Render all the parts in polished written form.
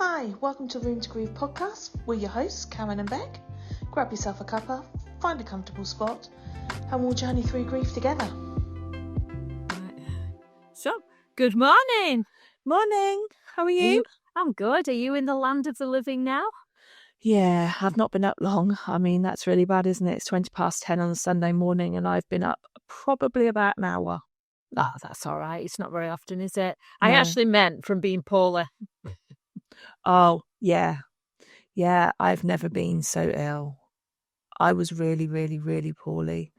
Hi, welcome to Room to Grieve podcast. We're your hosts, Karen and Bec. Grab yourself a cuppa, find a comfortable spot, and we'll journey through grief together. So, good morning. Morning. How are you? I'm good. Are you in the land of the living now? Yeah, I've not been up long. I mean, that's really bad, isn't it? It's 10:20 on a Sunday morning and I've been up probably about an hour. Oh, that's all right. It's not very often, is it? No. I actually meant from being poorly. Oh, yeah. Yeah, I've never been so ill. I was really, really, really poorly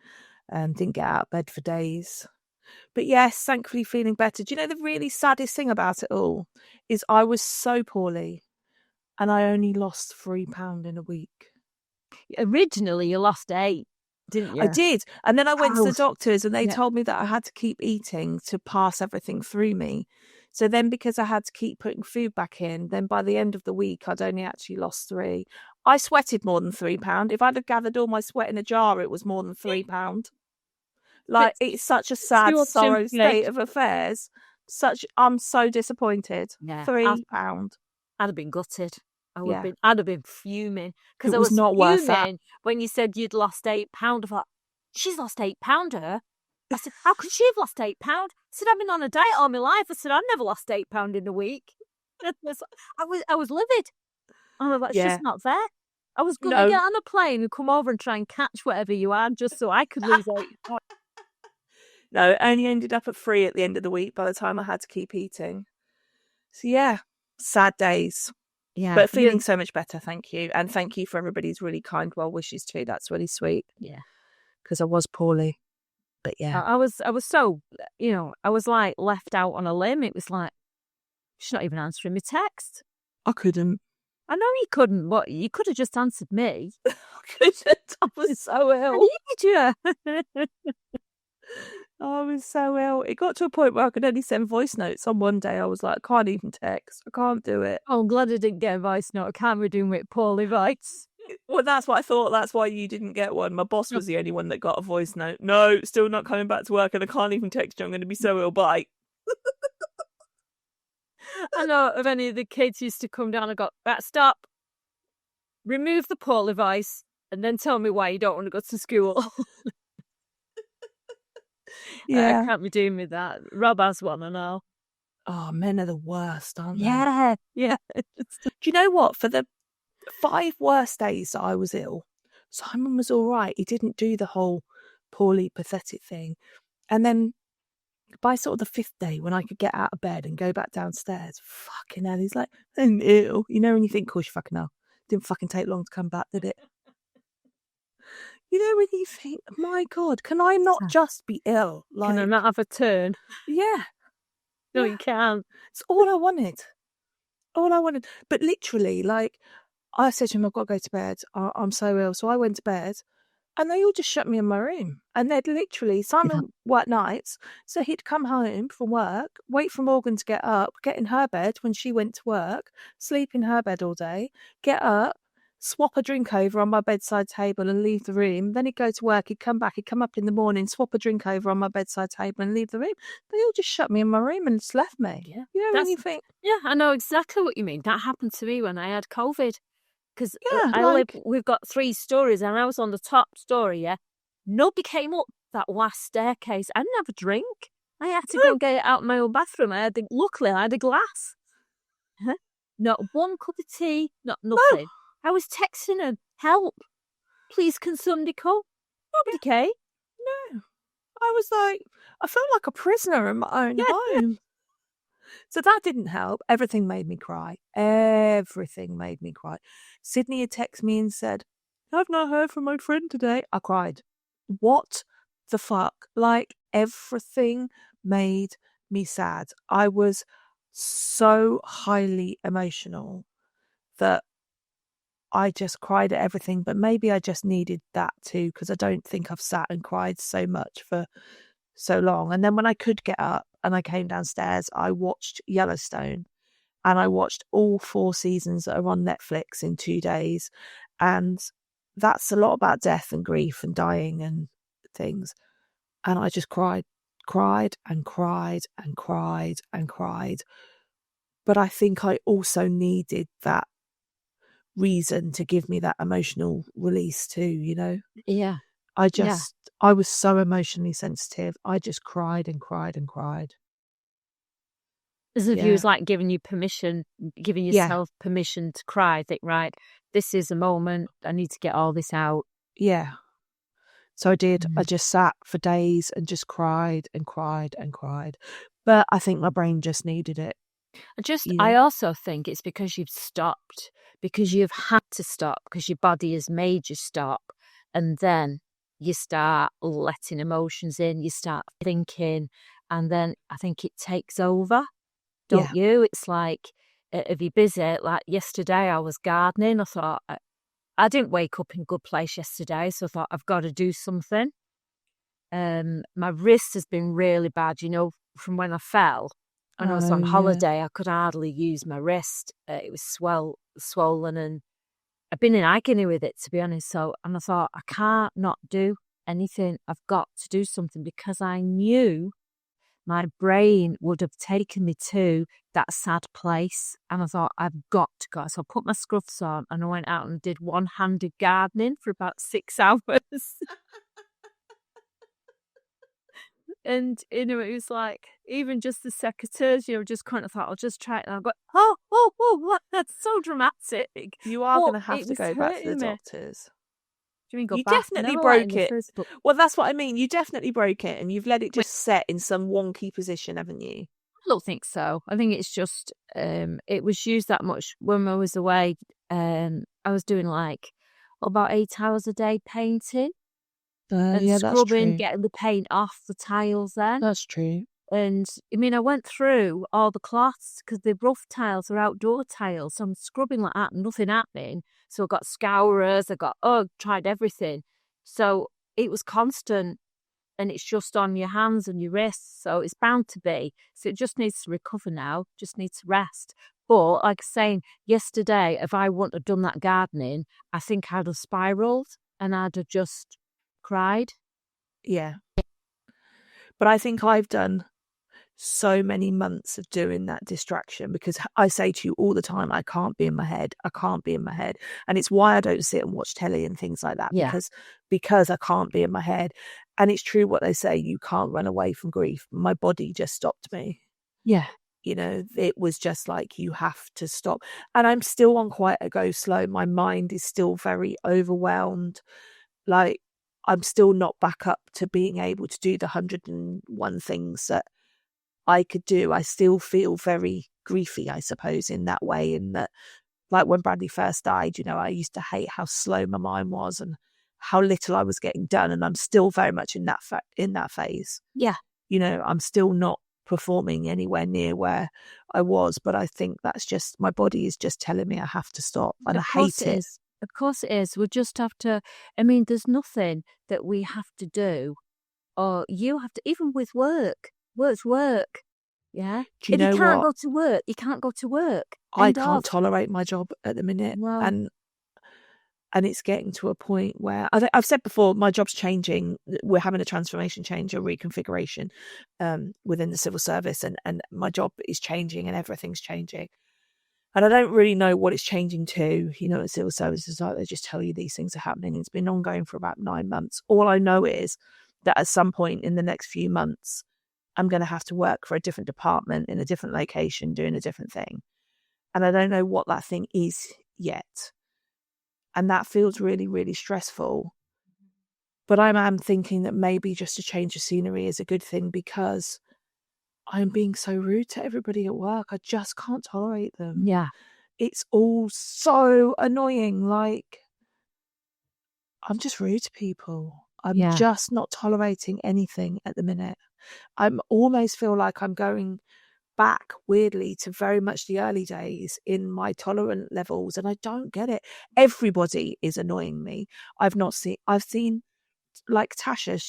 and didn't get out of bed for days. But yes, thankfully feeling better. Do you know the really saddest thing about it all is I was so poorly and I only lost £3 in a week. Originally, you lost 8, didn't you? I did. And then I went to the doctors and they told me that I had to keep eating to pass everything through me. So then because I had to keep putting food back in, then by the end of the week, I'd only actually lost 3. I sweated more than £3. If I'd have gathered all my sweat in a jar, it was more than £3. Like, it's such a sad, sorrow state of affairs. I'm so disappointed. Yeah. £3. I'd have been gutted. I'd have been fuming because It I was was not worth that. fuming when you said you'd lost £8. I thought, she's lost £8. I said, how could she have lost £8? I said, I've been on a diet all my life. I said, I've never lost £8 in a week. I was livid. I was like, it's just not fair. I was going to get on a plane and come over and try and catch whatever you had just so I could lose 8. No, it only ended up at 3 at the end of the week by the time I had to keep eating. So yeah, sad days. Yeah. But feeling so much better, thank you. And thank you for everybody's really kind well wishes too. That's really sweet. Yeah. Because I was poorly. But yeah. I was so, I was like left out on a limb. It was like, she's not even answering my text. I couldn't. I know you couldn't, but you could have just answered me. I couldn't. I was so ill. I needed you. I was so ill. It got to a point where I could only send voice notes. On one day, I was like, I can't even text. I can't do it. Oh, I'm glad I didn't get a voice note. I can't be doing with poorly voice. Well, that's what I thought. That's why you didn't get one. My boss was the only one that got a voice note. No, still not coming back to work and I can't even text you. I'm going to be so ill. Bye. I know if any of the kids used to come down and go, right, stop. Remove the poorly voice and then tell me why you don't want to go to school. Yeah. I can't be doing with that. Rob has one, I know. Oh, men are the worst, aren't they? Yeah. Do you know what? For the 5 worst days that I was ill, Simon was all right. He didn't do the whole poorly pathetic thing. And then by sort of the 5th day, when I could get out of bed and go back downstairs, fucking hell, he's like, I'm ill. You know, when you think, course you fucking hell. Didn't fucking take long to come back, did it? You know, when you think, my God, can I not just be ill? Like, can I not have a turn? Yeah. No, you can't. It's all I wanted. But literally, like, I said to him, I've got to go to bed. I'm so ill. So I went to bed and they all just shut me in my room. And they'd literally, Simon worked nights. So he'd come home from work, wait for Morgan to get up, get in her bed when she went to work, sleep in her bed all day, get up, swap a drink over on my bedside table and leave the room. Then he'd go to work, he'd come back, he'd come up in the morning, swap a drink over on my bedside table and leave the room. They all just shut me in my room and just left me. Yeah. You know, when you think... Yeah, I know exactly what you mean. That happened to me when I had COVID. Because we've got 3 stories and I was on the top story, yeah? Nobody came up that last staircase. I didn't have a drink. I had to go and get it out of my own bathroom. Luckily, I had a glass. Huh? Not one cup of tea, nothing. No. I was texting them, help, please can somebody come? Nobody came. No. I was like, I felt like a prisoner in my own home. So that didn't help. Everything made me cry. Sydney had texted me and said, I've not heard from my friend today. I cried. What the fuck? Like, everything made me sad. I was so highly emotional that I just cried at everything, but maybe I just needed that too, because I don't think I've sat and cried so much for so long. And then when I could get up and I came downstairs, I watched Yellowstone and I watched all 4 seasons that are on Netflix in 2 days. And that's a lot about death and grief and dying and things. And I just cried But I think I also needed that reason to give me that emotional release too, you know? Yeah. I was so emotionally sensitive. I just cried and cried and cried. As if he was like giving yourself permission to cry. Think, right, this is a moment. I need to get all this out. Yeah. So I did. I just sat for days and just cried and cried and cried. But I think my brain just needed it. I also think it's because you've stopped, because you've had to stop, because your body has made you stop. And then you start letting emotions in, you start thinking, and then I think it takes over, don't you? It's like, if you're busy, like yesterday I was gardening, I thought, I didn't wake up in a good place yesterday, so I thought I've got to do something. My wrist has been really bad, from when I fell. When I was on holiday, I could hardly use my wrist. It was swollen, and I've been in agony with it, to be honest. And I thought, I can't not do anything. I've got to do something, because I knew my brain would have taken me to that sad place. And I thought, I've got to go. So I put my scruffs on and I went out and did one-handed gardening for about 6 hours. And, it was like, even just the secateurs, just kind of thought, I'll just try it. And I go, oh, that's so dramatic. You are going to have to go back to the doctors. Do you mean go you back? definitely broke it. Well, that's what I mean. You definitely broke it, and you've let it just set in some wonky position, haven't you? I don't think so. I think it's just, it was used that much when I was away. I was doing like about 8 hours a day painting. And scrubbing, getting the paint off the tiles then. That's true. And I mean, I went through all the cloths, because the rough tiles are outdoor tiles. So I'm scrubbing like that, nothing happening. So I got scourers, tried everything. So it was constant, and it's just on your hands and your wrists. So it's bound to be. So it just needs to recover now, just needs to rest. But like saying yesterday, if I wouldn't have done that gardening, I think I'd have spiraled and I'd have just cried. Yeah. But I think I've done so many months of doing that distraction, because I say to you all the time, I can't be in my head. And it's why I don't sit and watch telly and things like that, because I can't be in my head. And it's true what they say, you can't run away from grief. My body just stopped me. Yeah. It was just like, you have to stop. And I'm still on quite a go slow. My mind is still very overwhelmed. Like, I'm still not back up to being able to do the 101 things that I could do. I still feel very griefy, I suppose, in that way. In that, like when Bradley first died, I used to hate how slow my mind was and how little I was getting done. And I'm still very much in that phase. Yeah. I'm still not performing anywhere near where I was. But I think that's just, my body is just telling me I have to stop. And I hate it. Of course it is. We just have to, I mean, there's nothing that we have to do, or you have to, even with work. Work's work. Yeah. If you can't go to work, you can't go to work. I can't tolerate my job at the minute. Wow. And it's getting to a point where, I've said before, my job's changing. We're having a transformation change, a reconfiguration within the civil service, and my job is changing and everything's changing. And I don't really know what it's changing to. At civil services, like, they just tell you these things are happening. It's been ongoing for about 9 months. All I know is that at some point in the next few months, I'm going to have to work for a different department in a different location, doing a different thing. And I don't know what that thing is yet. And that feels really, really stressful. But I'm thinking that maybe just a change of scenery is a good thing, because I'm being so rude to everybody at work. I just can't tolerate them. Yeah. It's all so annoying. Like, I'm just rude to people. I'm just not tolerating anything at the minute. I almost feel like I'm going back weirdly to very much the early days in my tolerant levels, and I don't get it. Everybody is annoying me. I've seen like Tasha,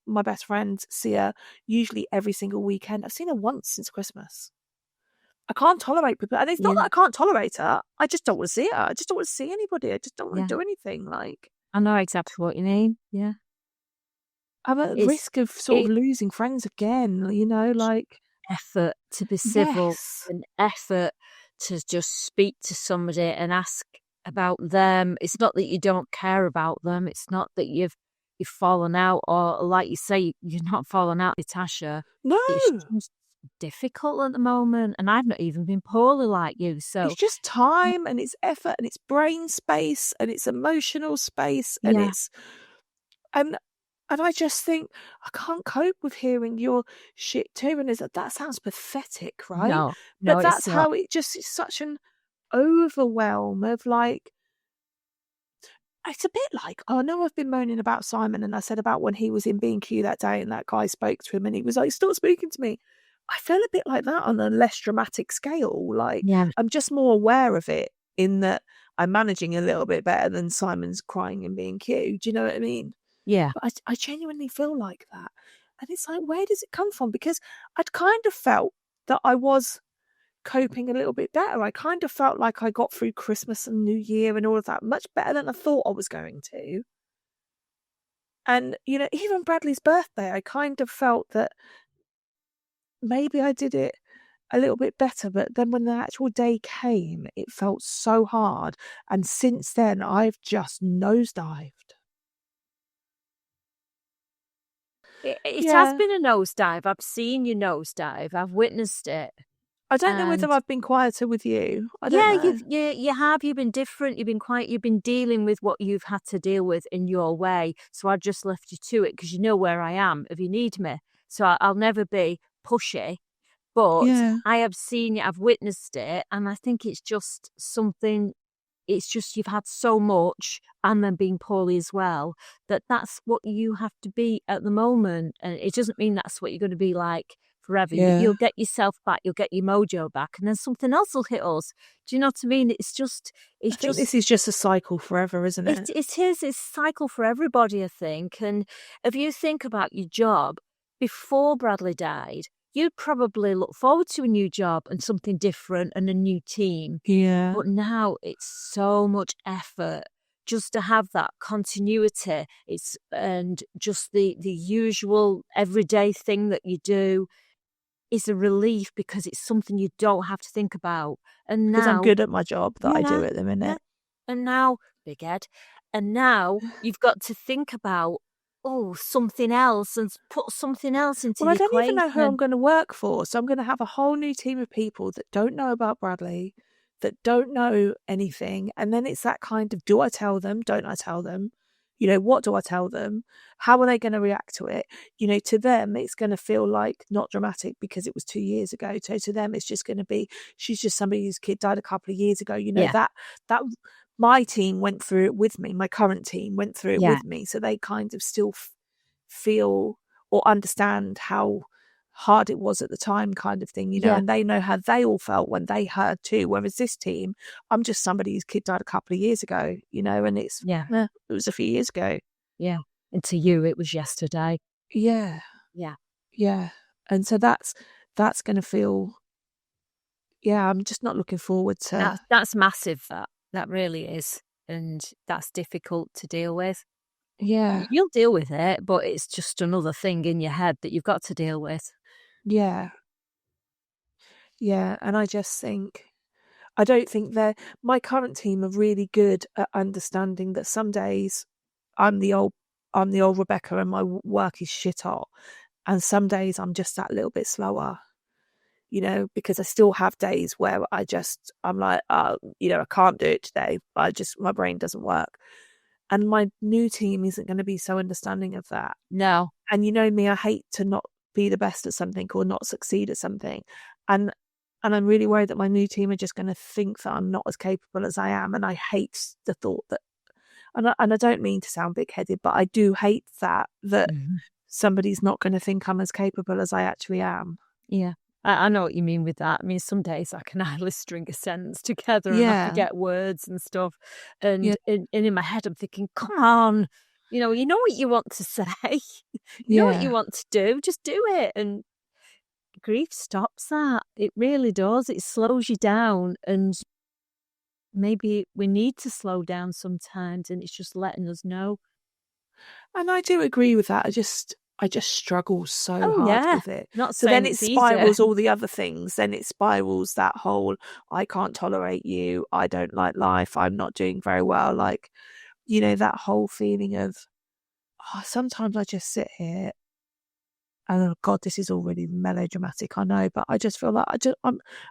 my best friend, see her usually every single weekend. I've seen her once since Christmas. I can't tolerate people, and it's not that I can't tolerate her. I just don't want to see her. I just don't want to see anybody. I just don't want to do anything. Like, I know exactly what you mean. Yeah. I'm at risk of sort of losing friends again, like. effort to be civil, Yes. an effort to just speak to somebody and ask about them. It's not that you don't care about them. It's not that you've fallen out, or like you say, you're not fallen out, Natasha. No. It's just difficult at the moment, and I've not even been poorly like you. So it's just time, and it's effort, and it's brain space, and it's emotional space, and it's and I just think I can't cope with hearing your shit too. And that sounds pathetic, right? no, But it's that's not. how it just is, such an overwhelm of like. It's a bit like, I know I've been moaning about Simon, and I said about when he was in B&Q that day and that guy spoke to him and he was like, stop speaking to me. I feel a bit like that on a less dramatic scale. Like, Yeah. I'm just more aware of it in that I'm managing a little bit better than Simon's crying in B&Q. Do you know what I mean? Yeah. But I genuinely feel like that. And it's like, where does it come from? Because I'd kind of felt that I was coping a little bit better. I kind of felt like I got through Christmas and New Year and all of that much better than I thought I was going to. And, even Bradley's birthday, I kind of felt that maybe I did it a little bit better. But then when the actual day came, it felt so hard. And since then, I've just nosedived. It has been a nosedive. I've seen you nosedive. I've witnessed it. I don't know whether I've been quieter with you. I don't know. You have. You've been different. You've been quiet. You've been dealing with what you've had to deal with in your way. So I just left you to it because you know where I am if you need me. So I'll never be pushy. But I have seen it. I've witnessed it. And I think it's just something. It's just you've had so much and then being poorly as well, that's what you have to be at the moment. And it doesn't mean that's what you're going to be like forever. Yeah. You'll get yourself back, you'll get your mojo back, and then something else will hit us. Do you know what I mean? I think this is just a cycle forever, isn't it? It is. It's a cycle for everybody, I think. And if you think about your job, before Bradley died, you'd probably look forward to a new job and something different and a new team. Yeah. But now it's so much effort just to have that continuity. And just the usual everyday thing that you do is a relief because it's something you don't have to think about. And now, because I'm good at my job that I do at the minute. And now, big head, and now you've got to think about something else and put something else into the equation. I don't even know who I'm going to work for. So I'm going to have a whole new team of people that don't know about Bradley, that don't know anything. And then it's that kind of, do I tell them? Don't I tell them? What do I tell them? How are they going to react to it? To them, it's going to feel like not dramatic because it was 2 years ago. So to them, it's just going to be, she's just somebody whose kid died a couple of years ago. That my team went through it with me. My current team went through it with me. So they kind of still feel or understand how hard it was at the time, kind of thing, and they know how they all felt when they heard too. Whereas this team, I'm just somebody whose kid died a couple of years ago, and it's, it was a few years ago. Yeah. And to you, it was yesterday. Yeah. Yeah. Yeah. And so that's going to feel, I'm just not looking forward to. That's massive. That really is. And that's difficult to deal with. Yeah. You'll deal with it, but it's just another thing in your head that you've got to deal with. Yeah. Yeah. And I just think, I don't think my current team are really good at understanding that some days I'm the old Rebecca and my work is shit hot. And some days I'm just that little bit slower, because I still have days where I'm like, I can't do it today. My brain doesn't work. And my new team isn't going to be so understanding of that. No. And me, I hate to not be the best at something or not succeed at something. And I'm really worried that my new team are just going to think that I'm not as capable as I am. And I hate the thought that, and I don't mean to sound big-headed, but I do hate that somebody's not going to think I'm as capable as I actually am. Yeah. I know what you mean with that. I mean, some days I can hardly string a sentence together and I forget words and stuff. And in my head, I'm thinking, come on, you know what you want to say. You know what you want to do. Just do it. And grief stops that. It really does. It slows you down. And maybe we need to slow down sometimes. And it's just letting us know. And I do agree with that. I just struggle so hard yeah. with it. Not So then saying it it's easier. spirals all the other things. Then it spirals that whole, I can't tolerate you. I don't like life. I'm not doing very well. Like, you know, that whole feeling of, sometimes I just sit here and, oh God, this is already melodramatic, I know, but I just feel like I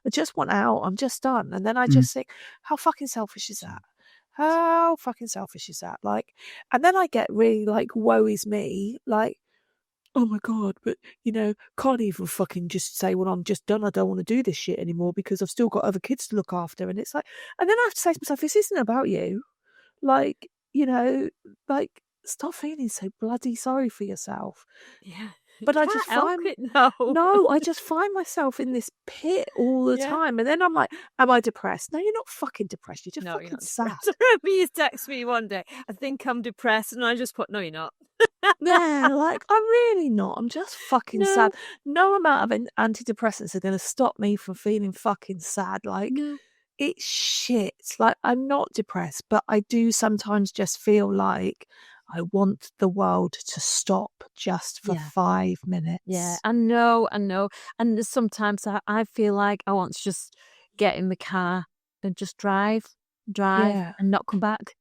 just want out. I'm just done. And then I just think, how fucking selfish is that? How fucking selfish is that? Like, and then I get really like, woe is me. Like, oh my God, but you know, can't even fucking just say, well, I'm just done. I don't want to do this shit anymore because I've still got other kids to look after. And it's like, and then I have to say to myself, this isn't about you. Like, you know, like, stop feeling so bloody sorry for yourself. Yeah. But I just find I just find myself in this pit all the time. And then I'm like, am I depressed? No, you're not fucking depressed. You're just fucking sad. You text me one day, I think I'm depressed, and I just put, no, you're not. Yeah, like, I'm really not. I'm just fucking sad. No amount of antidepressants are going to stop me from feeling fucking sad. Like, it's shit. Like, I'm not depressed, but I do sometimes just feel like I want the world to stop just for 5 minutes. Yeah, I know. And sometimes I feel like I want to just get in the car and just drive and not come back.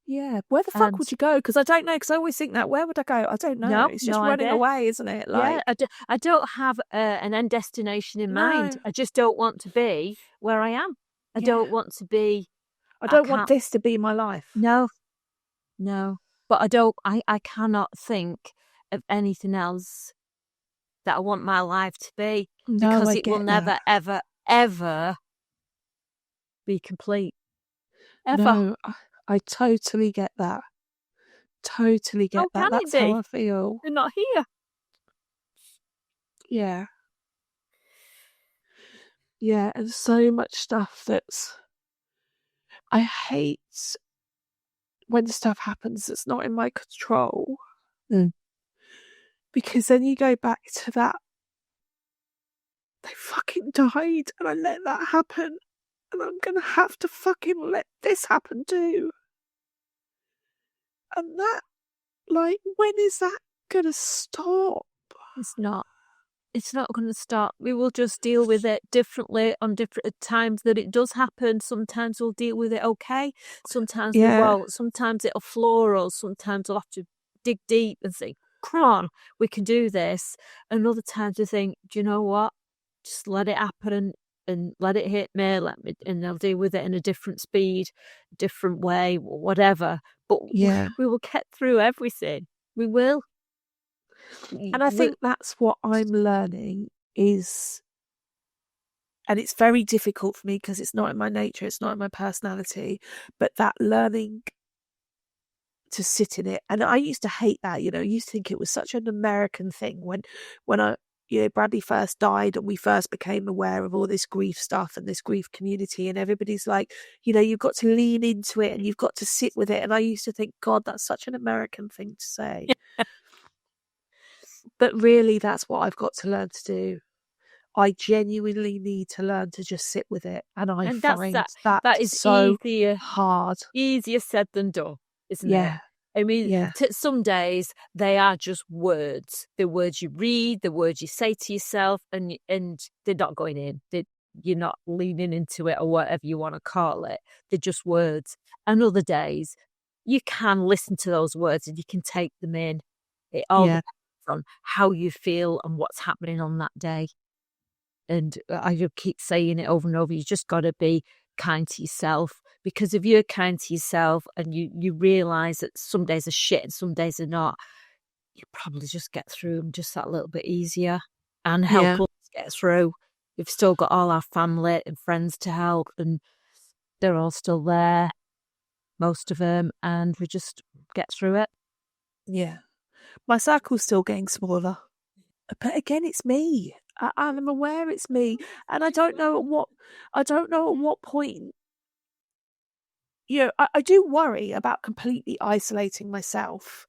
Yeah, where the fuck would you go? Because I don't know, because I always think that, where would I go? I don't know. No, it's just running away, isn't it? Like, yeah, I don't have an end destination in mind. I just don't want to be where I am. I don't want to be... I don't want this to be my life. No. But I cannot think of anything else that I want my life to be, because it will never, ever, ever be complete. Ever. No, I totally get that. Totally get that. That's how I feel. They're not here. Yeah. Yeah, and so much stuff I hate when stuff happens that's not in my control. Because then you go back to that, they fucking died and I let that happen, and I'm gonna have to fucking let this happen too. And that, like, when is that gonna stop? It's not going to stop. We will just deal with it differently on different times that it does happen. Sometimes we'll deal with it okay. Sometimes we won't. Sometimes it'll floor us. Sometimes we'll have to dig deep and think, come on, we can do this. And other times we think, do you know what? Just let it happen and let it hit me, and I'll deal with it in a different speed, different way, whatever. But we will get through everything. We will. And I think that's what I'm learning is, and it's very difficult for me because it's not in my nature, it's not in my personality, but that learning to sit in it. And I used to hate that, you know, I used to think it was such an American thing when Bradley first died and we first became aware of all this grief stuff and this grief community, and everybody's like, you know, you've got to lean into it and you've got to sit with it. And I used to think, God, that's such an American thing to say. But really, that's what I've got to learn to do. I genuinely need to learn to just sit with it. And I find that is so hard. Easier said than done, isn't it? I mean, some days they are just words. The words you read, the words you say to yourself, and they're not going in. You're not leaning into it or whatever you want to call it. They're just words. And other days, you can listen to those words and you can take them in. It all depends on how you feel and what's happening on that day. And I just keep saying it over and over, you just got to be kind to yourself, because if you're kind to yourself and you realise that some days are shit and some days are not, you probably just get through them just that little bit easier and help us get through. We've still got all our family and friends to help, and they're all still there, most of them, and we just get through it. Yeah. My circle's still getting smaller. But again, it's me. I'm aware it's me. And I don't know at what point, you know, I do worry about completely isolating myself.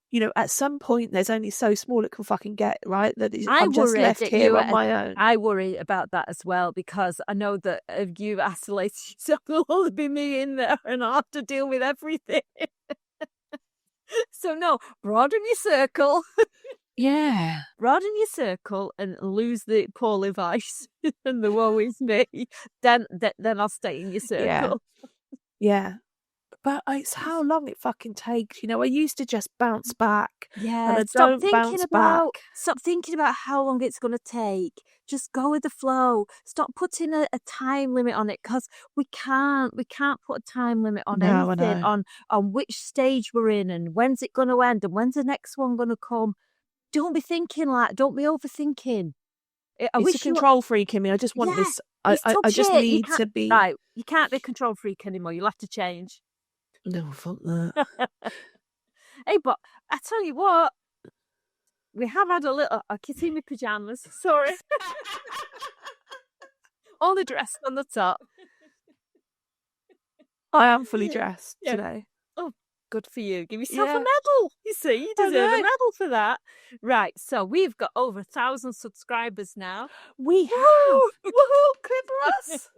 You know, at some point, there's only so small it can fucking get, right? I'm just left here on my own. I worry about that as well, because I know that if you isolate yourself, there'll only be me in there and I'll have to deal with everything. So no, broaden your circle. Yeah. Broaden your circle and lose the poorly voice and the woe is me. Then I'll stay in your circle. Yeah. But it's how long it fucking takes. I used to just bounce back. Yeah, And I stop don't thinking bounce about back. stop thinking about how long it's going to take. Just go with the flow. Stop putting a time limit on it, because we can't put a time limit on No, I anything, know. on which stage we're in and when's it going to end and when's the next one going to come. Don't be overthinking. I It's wish a control freak in me. I just want this. it's tough I just shit. You need can't, to be. right. You can't be a control freak anymore. You'll have to change. No, fuck that. Hey, but I tell you what, we have had a little. I can see my pajamas. Sorry. Only dressed on the top. I am fully dressed today. Oh, good for you. Give yourself a Yeah. medal. You see, you deserve a medal for that. Right, so we've got over 1,000 subscribers now. We have. Woohoo! Clipper us.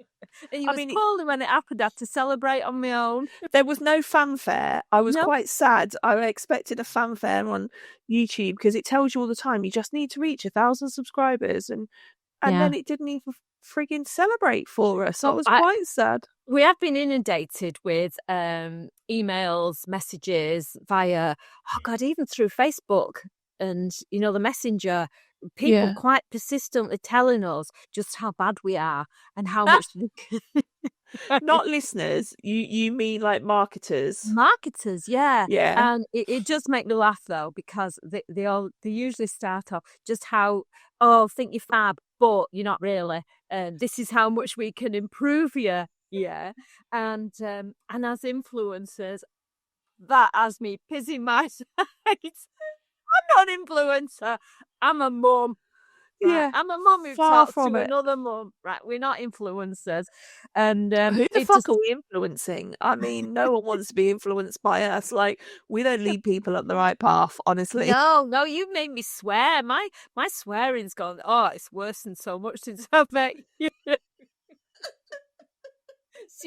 And you was poorly when it happened. I had to celebrate on my own. There was no fanfare. I was quite sad. I expected a fanfare on YouTube because it tells you all the time you just need to reach 1,000 subscribers, and then it didn't even frigging celebrate for us. I was quite sad. We have been inundated with emails, messages via, even through Facebook and, the Messenger. People quite persistently telling us just how bad we are and how much... Not listeners, you mean like marketers? Marketers, yeah. Yeah. And it does make me laugh, though, because they usually start off just how, think you're fab, but you're not really. This is how much we can improve you. Yeah. And as influencers, that has me pissing my sides. I'm not an influencer. I'm a mum. Right? Yeah. I'm a mum who talks to another mum. Right. We're not influencers. And who the fuck are we influencing? I mean, no one wants to be influenced by us. Like, we don't lead people up the right path, honestly. No, you made me swear. My swearing's gone. Oh, it's worse than so much since I've met you. So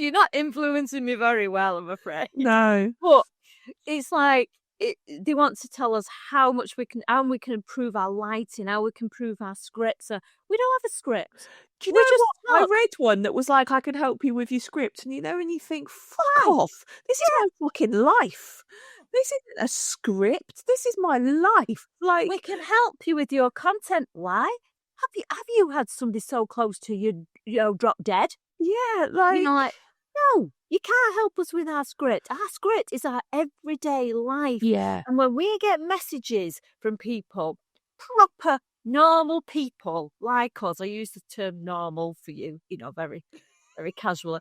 you're not influencing me very well, I'm afraid. No. But it's like they want to tell us how we can improve our lighting, how we can improve our scripts. We don't have a script. Do you know what? I read one that was like, I can help you with your script. And and you think, fuck off. This is my fucking life. This isn't a script. This is my life. Like, we can help you with your content. Why? Have you had somebody so close to you, drop dead? Yeah, like... no, you can't help us with our script. Our script is our everyday life. Yeah. And when we get messages from people, proper normal people like us, I use the term normal for you, very, very casual.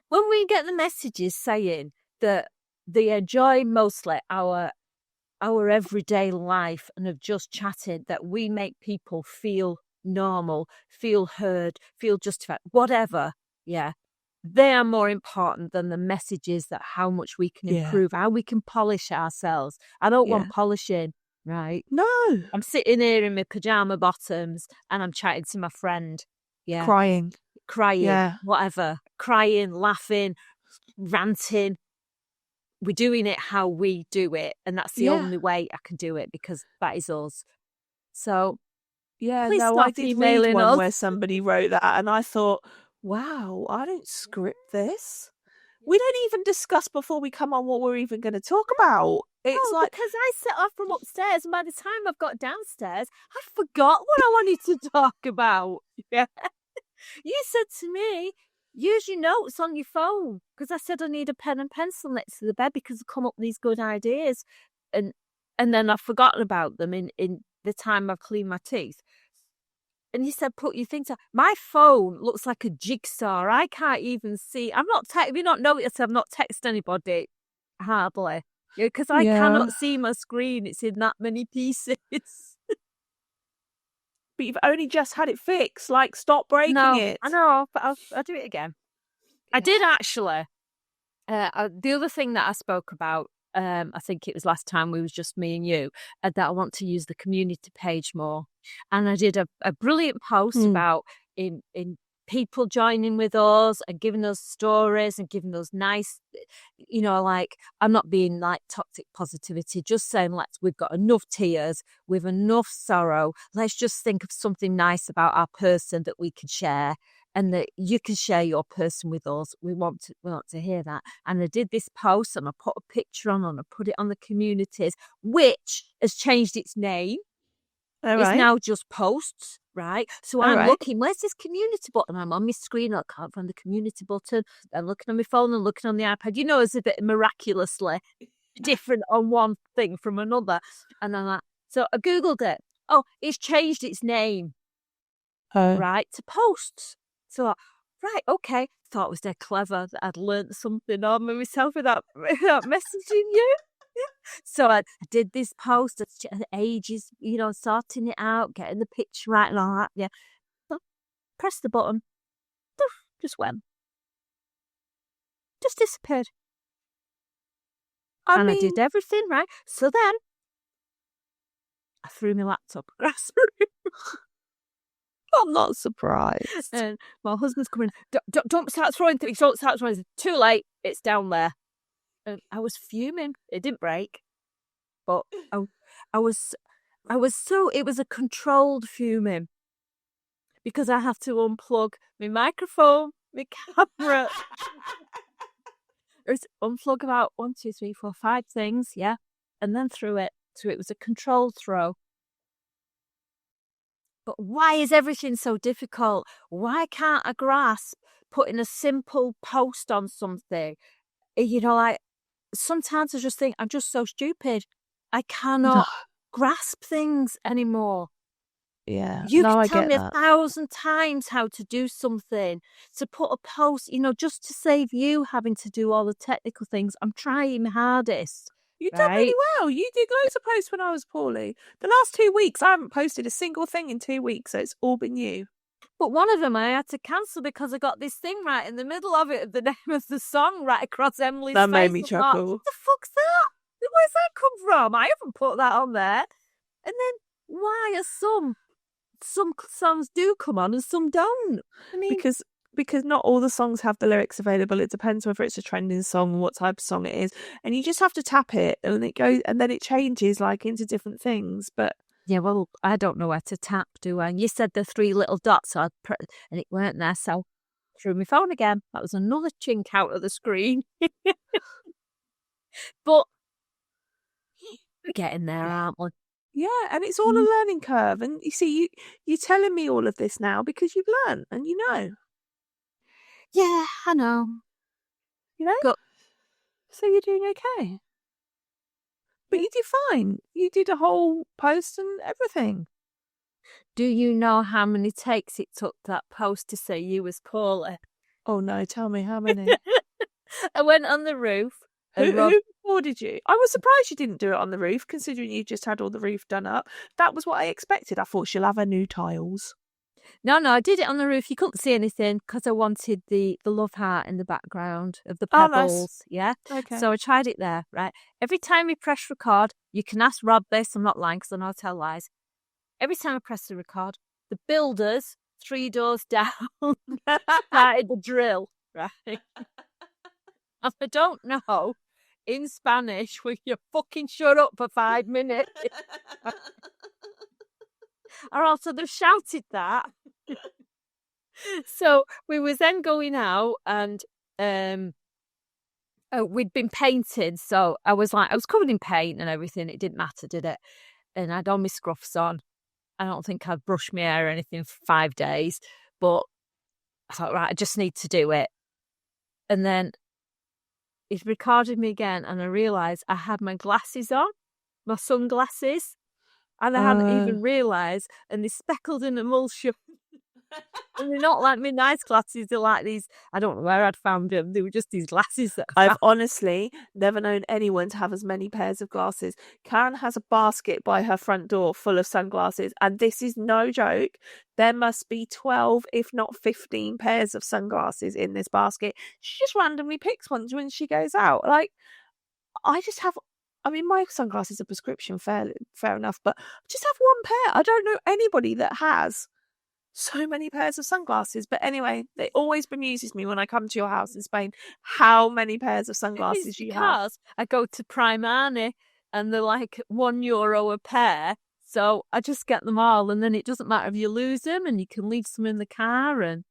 When we get the messages saying that they enjoy mostly our everyday life and of just chatting, that we make people feel normal, feel heard, feel justified, whatever, they are more important than the messages that how much we can improve, how we can polish ourselves. I don't want polishing, right? No. I'm sitting here in my pajama bottoms and I'm chatting to my friend. Yeah. Crying. Whatever. Crying, laughing, ranting. We're doing it how we do it. And that's the only way I can do it, because that is us. So, I did read one where somebody wrote that and I thought, wow, I don't script this. We don't even discuss before we come on what we're even going to talk about. It's because I set off from upstairs and by the time I've got downstairs, I forgot what I wanted to talk about. Yeah. You said to me, use your notes on your phone, because I said I need a pen and pencil next to the bed because I come up with these good ideas. And then I've forgotten about them in the time I've cleaned my teeth. And you said, put your things on. My phone looks like a jigsaw. I can't even see. Have you not noticed I've not texted anybody? Hardly. Because I cannot see my screen. It's in that many pieces. But you've only just had it fixed. Like, stop breaking it. I know, but I'll do it again. I did actually. The other thing that I spoke about, I think it was last time we was just me and you, that I want to use the community page more. And I did a brilliant post about in people joining with us and giving us stories and giving us nice, like, I'm not being like toxic positivity, just saying, we've got enough tears, we've enough sorrow. Let's just think of something nice about our person that we can share, and that you can share your person with us. We want to hear that. And I did this post and I put a picture on and I put it on the communities, which has changed its name. It's now just posts, right? So I'm looking, where's this community button? I'm on my screen, I can't find the community button. I'm looking on my phone and looking on the iPad. It's a bit miraculously different on one thing from another. And I'm like, so I Googled it. Oh, it's changed its name, right, to posts. So, right, okay. Thought it was dead clever that I'd learnt something on myself without messaging you. So I did this post at ages, sorting it out, getting the picture right and all that. Yeah. So, press the button. Just went. Just disappeared. I did everything right. So then I threw my laptop across the room. I'm not surprised. And my husband's coming. Don't start throwing things. Don't start throwing things. Too late. It's down there. And I was fuming. It didn't break. But I was so, it was a controlled fuming, because I have to unplug my microphone, my camera. There's unplug about 1, 2, 3, 4, 5 things, yeah, and then through it. So it was a controlled throw. But why is everything so difficult? Why can't I grasp putting a simple post on something? Sometimes I just think I'm just so stupid. I cannot grasp things anymore. Yeah. You can tell me 1,000 times how to do something, to put a post, just to save you having to do all the technical things. I'm trying my hardest. You've done really well. You did loads of posts when I was poorly. The last 2 weeks, I haven't posted a single thing in 2 weeks, so it's all been you. But one of them I had to cancel because I got this thing right in the middle of it, the name of the song right across Emily's face. That made me chuckle. What the fuck's that? Where's that come from? I haven't put that on there. And then why are some songs do come on and some don't? I mean, because not all the songs have the lyrics available. It depends whether it's a trending song, what type of song it is, and you just have to tap it, and it goes, and then it changes into different things. But yeah, well, I don't know where to tap, do I? And you said the 3 little dots, and it weren't there, so I threw my phone again. That was another chink out of the screen. But we're getting there, aren't we? Yeah, and it's all a learning curve. And you see, you're telling me all of this now because you've learned and you know. Yeah, I know. So you're doing okay. But you did fine. You did a whole post and everything. Do you know how many takes it took that post to say you was poorly? Oh no, tell me how many. I went on the roof. Who recorded you? I was surprised you didn't do it on the roof, considering you just had all the roof done up. That was what I expected. I thought she'll have her new tiles. No, I did it on the roof. You couldn't see anything because I wanted the love heart in the background of the pebbles. Oh, nice. Yeah. Okay. So I tried it there, right? Every time you press record, you can ask Rob this. I'm not lying because I know I tell lies. Every time I press the record, the builders 3 doors down started the drill, right? And I don't know in Spanish will you fucking shut up for 5 minutes, or else I'd have shouted that. So we was then going out, and we'd been painting, so I was covered in paint and everything. It didn't matter, did it? And I'd all my scruffs on. I don't think I'd brushed my hair or anything for 5 days, but I thought, right, I just need to do it. And then it recorded me again, and I realised I had my glasses on, my sunglasses, and I hadn't even realised, and they speckled in emulsion. And they're not like my nice glasses, they're like these, I don't know where I'd found them, they were just these glasses that I've honestly never known anyone to have as many pairs of glasses. Karen has a basket by her front door full of sunglasses, and this is no joke. There must be 12, if not 15 pairs of sunglasses in this basket. She just randomly picks ones when she goes out. Like, my sunglasses are prescription, fair enough, but I just have one pair. I don't know anybody that has so many pairs of sunglasses. But anyway, it always bemuses me when I come to your house in Spain how many pairs of sunglasses you have. Because I go to Primani and they're like €1 a pair. So I just get them all, and then it doesn't matter if you lose them, and you can leave some in the car. And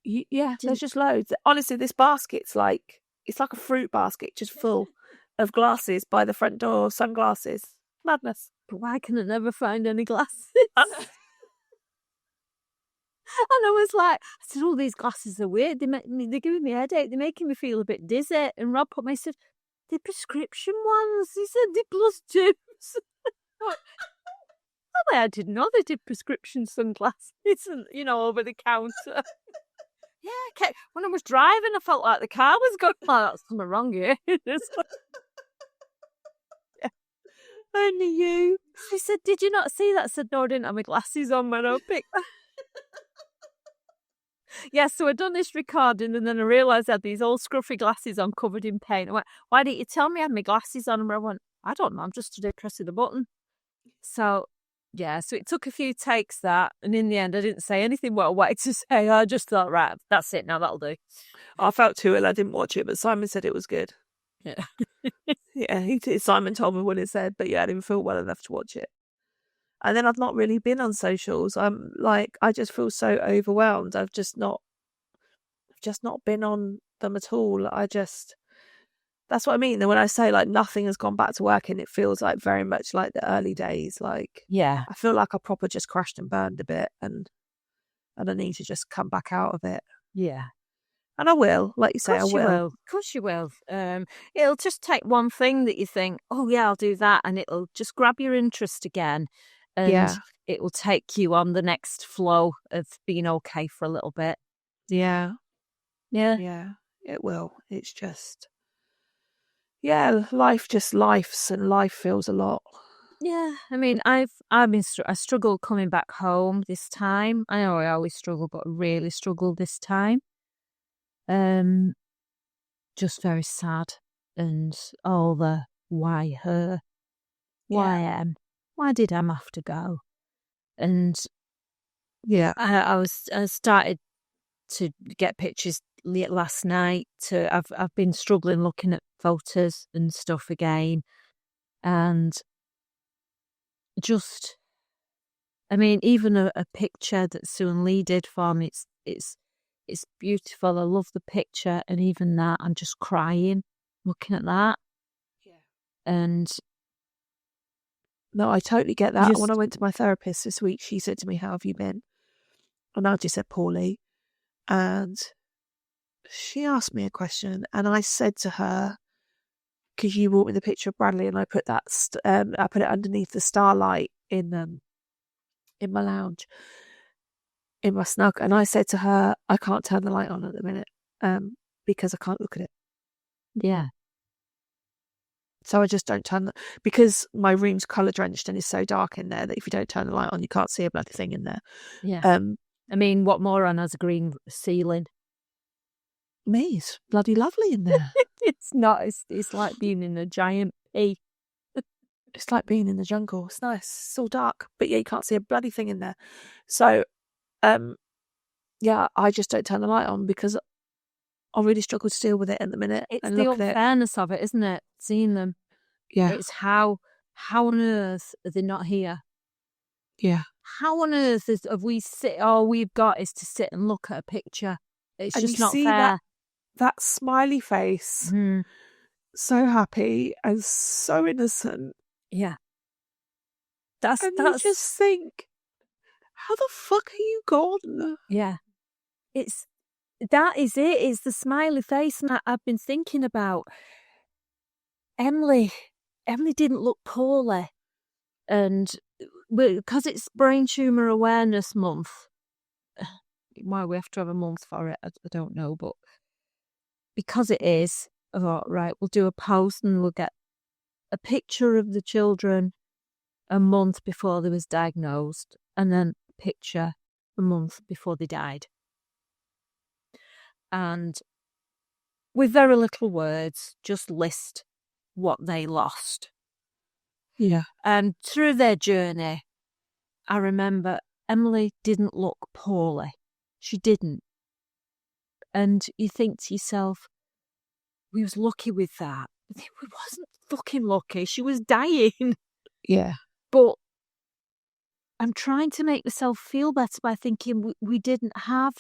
there's just loads. Honestly, this basket's like, it's like a fruit basket just full of glasses by the front door, sunglasses. Madness. But why can I never find any glasses? And I was like, I said, oh, these glasses are weird. They're giving me a headache. They're making me feel a bit dizzy. And Rob put me, he said, they're prescription ones. He said, they're plus tubes. I didn't know they did prescription sunglasses, over the counter. Yeah, when I was driving, I felt like the car was going, oh, that's something wrong here. Only you. He said, did you not see that? I said, no, I didn't have my glasses on when I picked them. Yeah, so I'd done this recording, and then I realised I had these old scruffy glasses on covered in paint. I went, why didn't you tell me I had my glasses on? And I went, I don't know, I'm just today pressing the button. So, yeah, so it took a few takes that, and in the end I didn't say anything what I wanted to say. I just thought, right, that's it now, that'll do. I felt too ill, I didn't watch it, but Simon said it was good. Yeah. Yeah, Simon told me what it said, but yeah, I didn't feel well enough to watch it. And then I've not really been on socials. I'm like, I just feel so overwhelmed. I've just not been on them at all. That's what I mean. When I say like nothing has gone back to working, it feels like very much like the early days. Like, yeah, I feel like I proper just crashed and burned a bit, and I need to just come back out of it. Yeah. And I will, like you say, I will. Of course you will. It'll just take one thing that you think, oh yeah, I'll do that, and it'll just grab your interest again. And it will take you on the next flow of being okay for a little bit. Yeah. Yeah. Yeah, it will. It's just, life just lifes, and life feels a lot. Yeah, I mean, I struggled coming back home this time. I know I always struggle, but I really struggled this time. Just very sad, and all the why her, why Em, why did Em have to go? And yeah, I started to get pictures late last night. I've been struggling looking at photos and stuff again, and just, I mean, even a picture that Sue and Lee did for me, it's beautiful. I love the picture, and even that, I'm just crying looking at that. Yeah. And no, I totally get that. When I went to my therapist this week, she said to me, "How have you been?" And I just said poorly. And she asked me a question, and I said to her, "Could you walk me the picture of Bradley?" And I put that I put it underneath the starlight in my lounge, in my snug. And I said to her, "I can't turn the light on at the minute, because I can't look at it." Yeah. So I just don't turn because my room's colour drenched and it's so dark in there that if you don't turn the light on, you can't see a bloody thing in there. Yeah. I mean, what moron has a green ceiling? Me, it's bloody lovely in there. It's not. It's like being in a giant pea. It's like being in the jungle. It's nice. It's all dark, but yeah, you can't see a bloody thing in there. So, I just don't turn the light on because I really struggle to deal with it at the minute. It's the unfairness of it, isn't it? Seeing them. Yeah. It's how on earth are they not here? Yeah. How on earth have we all we've got is to sit and look at a picture? It's just not fair. That smiley face. Mm. So happy and so innocent. Yeah. You just think, how the fuck are you gone? Yeah. That is it, is the smiley face. And I've been thinking about Emily. Emily didn't look poorly. And because it's Brain Tumour Awareness Month, why we have to have a month for it, I don't know. But because it is, I thought, right, we'll do a post and we'll get a picture of the children a month before they was diagnosed, and then a picture a month before they died. And with very little words, just list what they lost. Yeah. And through their journey, I remember Emily didn't look poorly. She didn't. And you think to yourself, we was lucky with that. We wasn't fucking lucky. She was dying. Yeah. But I'm trying to make myself feel better by thinking we didn't have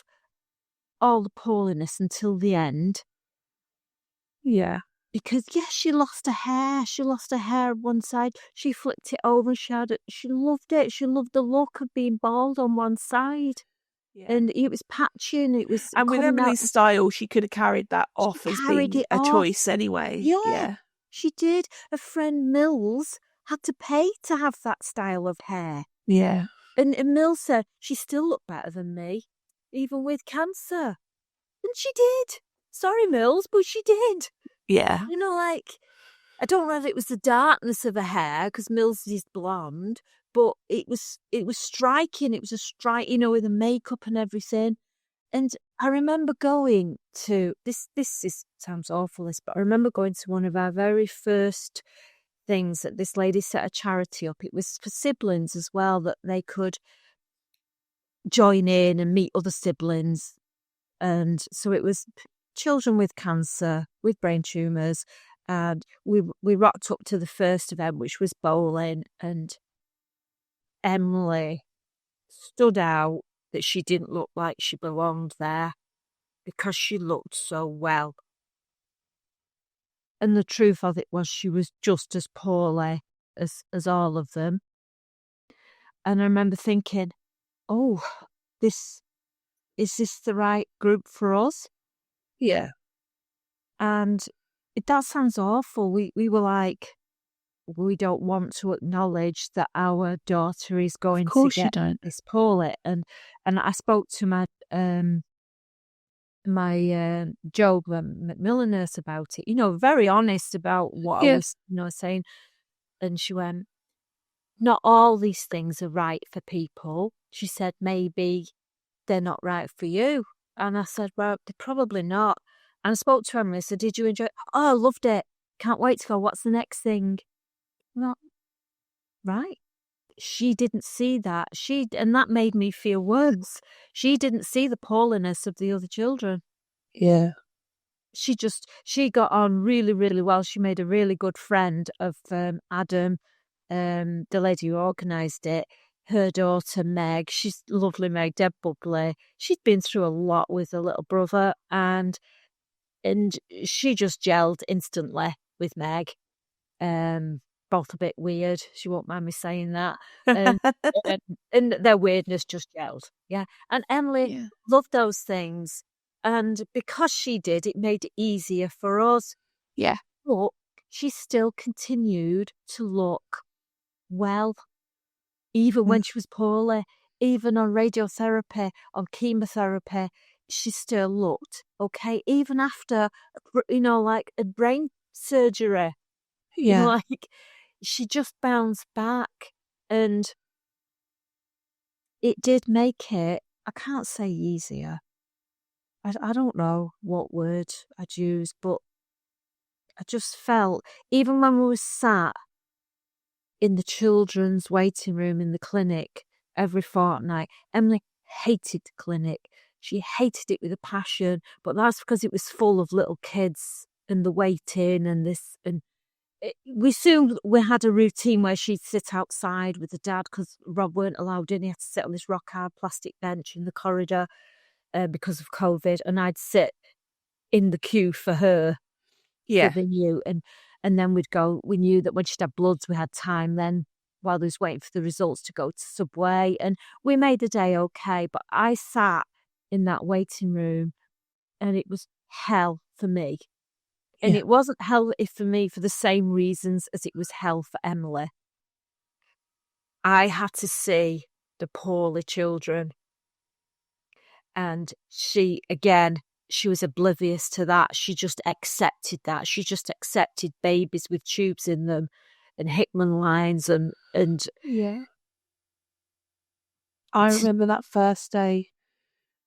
all the poorliness until the end. Yeah. Because, yes, she lost her hair. She lost her hair on one side. She flicked it over and she loved it. She loved the look of being bald on one side. Yeah. And it was patchy and it was. And with Emily's style, she could have carried that off as being a choice anyway. Yeah, she did. A friend Mills had to pay to have that style of hair. Yeah. And Mills said she still looked better than me, even with cancer. And she did. Sorry, Mills, but she did. Yeah. You know, like, I don't know if it was the darkness of her hair, because Mills is blonde, but it was striking. It was a strike, you know, with the makeup and everything. And I remember going to, this sounds awful, but I remember going to one of our very first things that this lady set a charity up. It was for siblings as well, that they could join in and meet other siblings. And so it was children with cancer, with brain tumours. And we rocked up to the first event, which was bowling. And Emily stood out that she didn't look like she belonged there because she looked so well. And the truth of it was she was just as poorly as all of them. And I remember thinking, oh, is this the right group for us? Yeah. And that sounds awful. We were like, we don't want to acknowledge that our daughter is going to get this poorly. And I spoke to my Job Macmillan nurse about it, you know, very honest about what I was, you know, saying. And she went, not all these things are right for people. She said, maybe they're not right for you. And I said, well, they're probably not. And I spoke to Emily, I said, did you enjoy it? Oh, I loved it. Can't wait to go. What's the next thing? Not right. She didn't see that. And that made me feel worse. She didn't see the poorliness of the other children. Yeah. She got on really, really well. She made a really good friend of Adam, the lady who organised it. Her daughter, Meg, she's lovely, Meg, dead bubbly. She'd been through a lot with her little brother, and she just gelled instantly with Meg. Both a bit weird. She won't mind me saying that. And their weirdness just gelled. Yeah. And Emily loved those things. And because she did, it made it easier for us. Yeah. But she still continued to look well, even when she was poorly, even on radiotherapy, on chemotherapy, she still looked okay, even after, you know, like a brain surgery. Yeah. You know, like, she just bounced back, and it did make it, I can't say easier. I don't know what word I'd use, but I just felt, even when we were sat in the children's waiting room in the clinic every fortnight, Emily hated the clinic. She hated it with a passion, but that's because it was full of little kids and the waiting and this, and we had a routine where she'd sit outside with the dad because Rob weren't allowed in. He had to sit on this rock hard plastic bench in the corridor because of COVID, and I'd sit in the queue for her. Yeah. For the new, and then we'd go. We knew that when she'd have bloods, we had time then while they was waiting for the results to go to Subway, and we made the day okay. But I sat in that waiting room, and it was hell for me. And it wasn't hell for me for the same reasons as it was hell for Emily. I had to see the poorly children. And she was oblivious to that. She just accepted that. She just accepted babies with tubes in them and Hickman lines and yeah. I remember that first day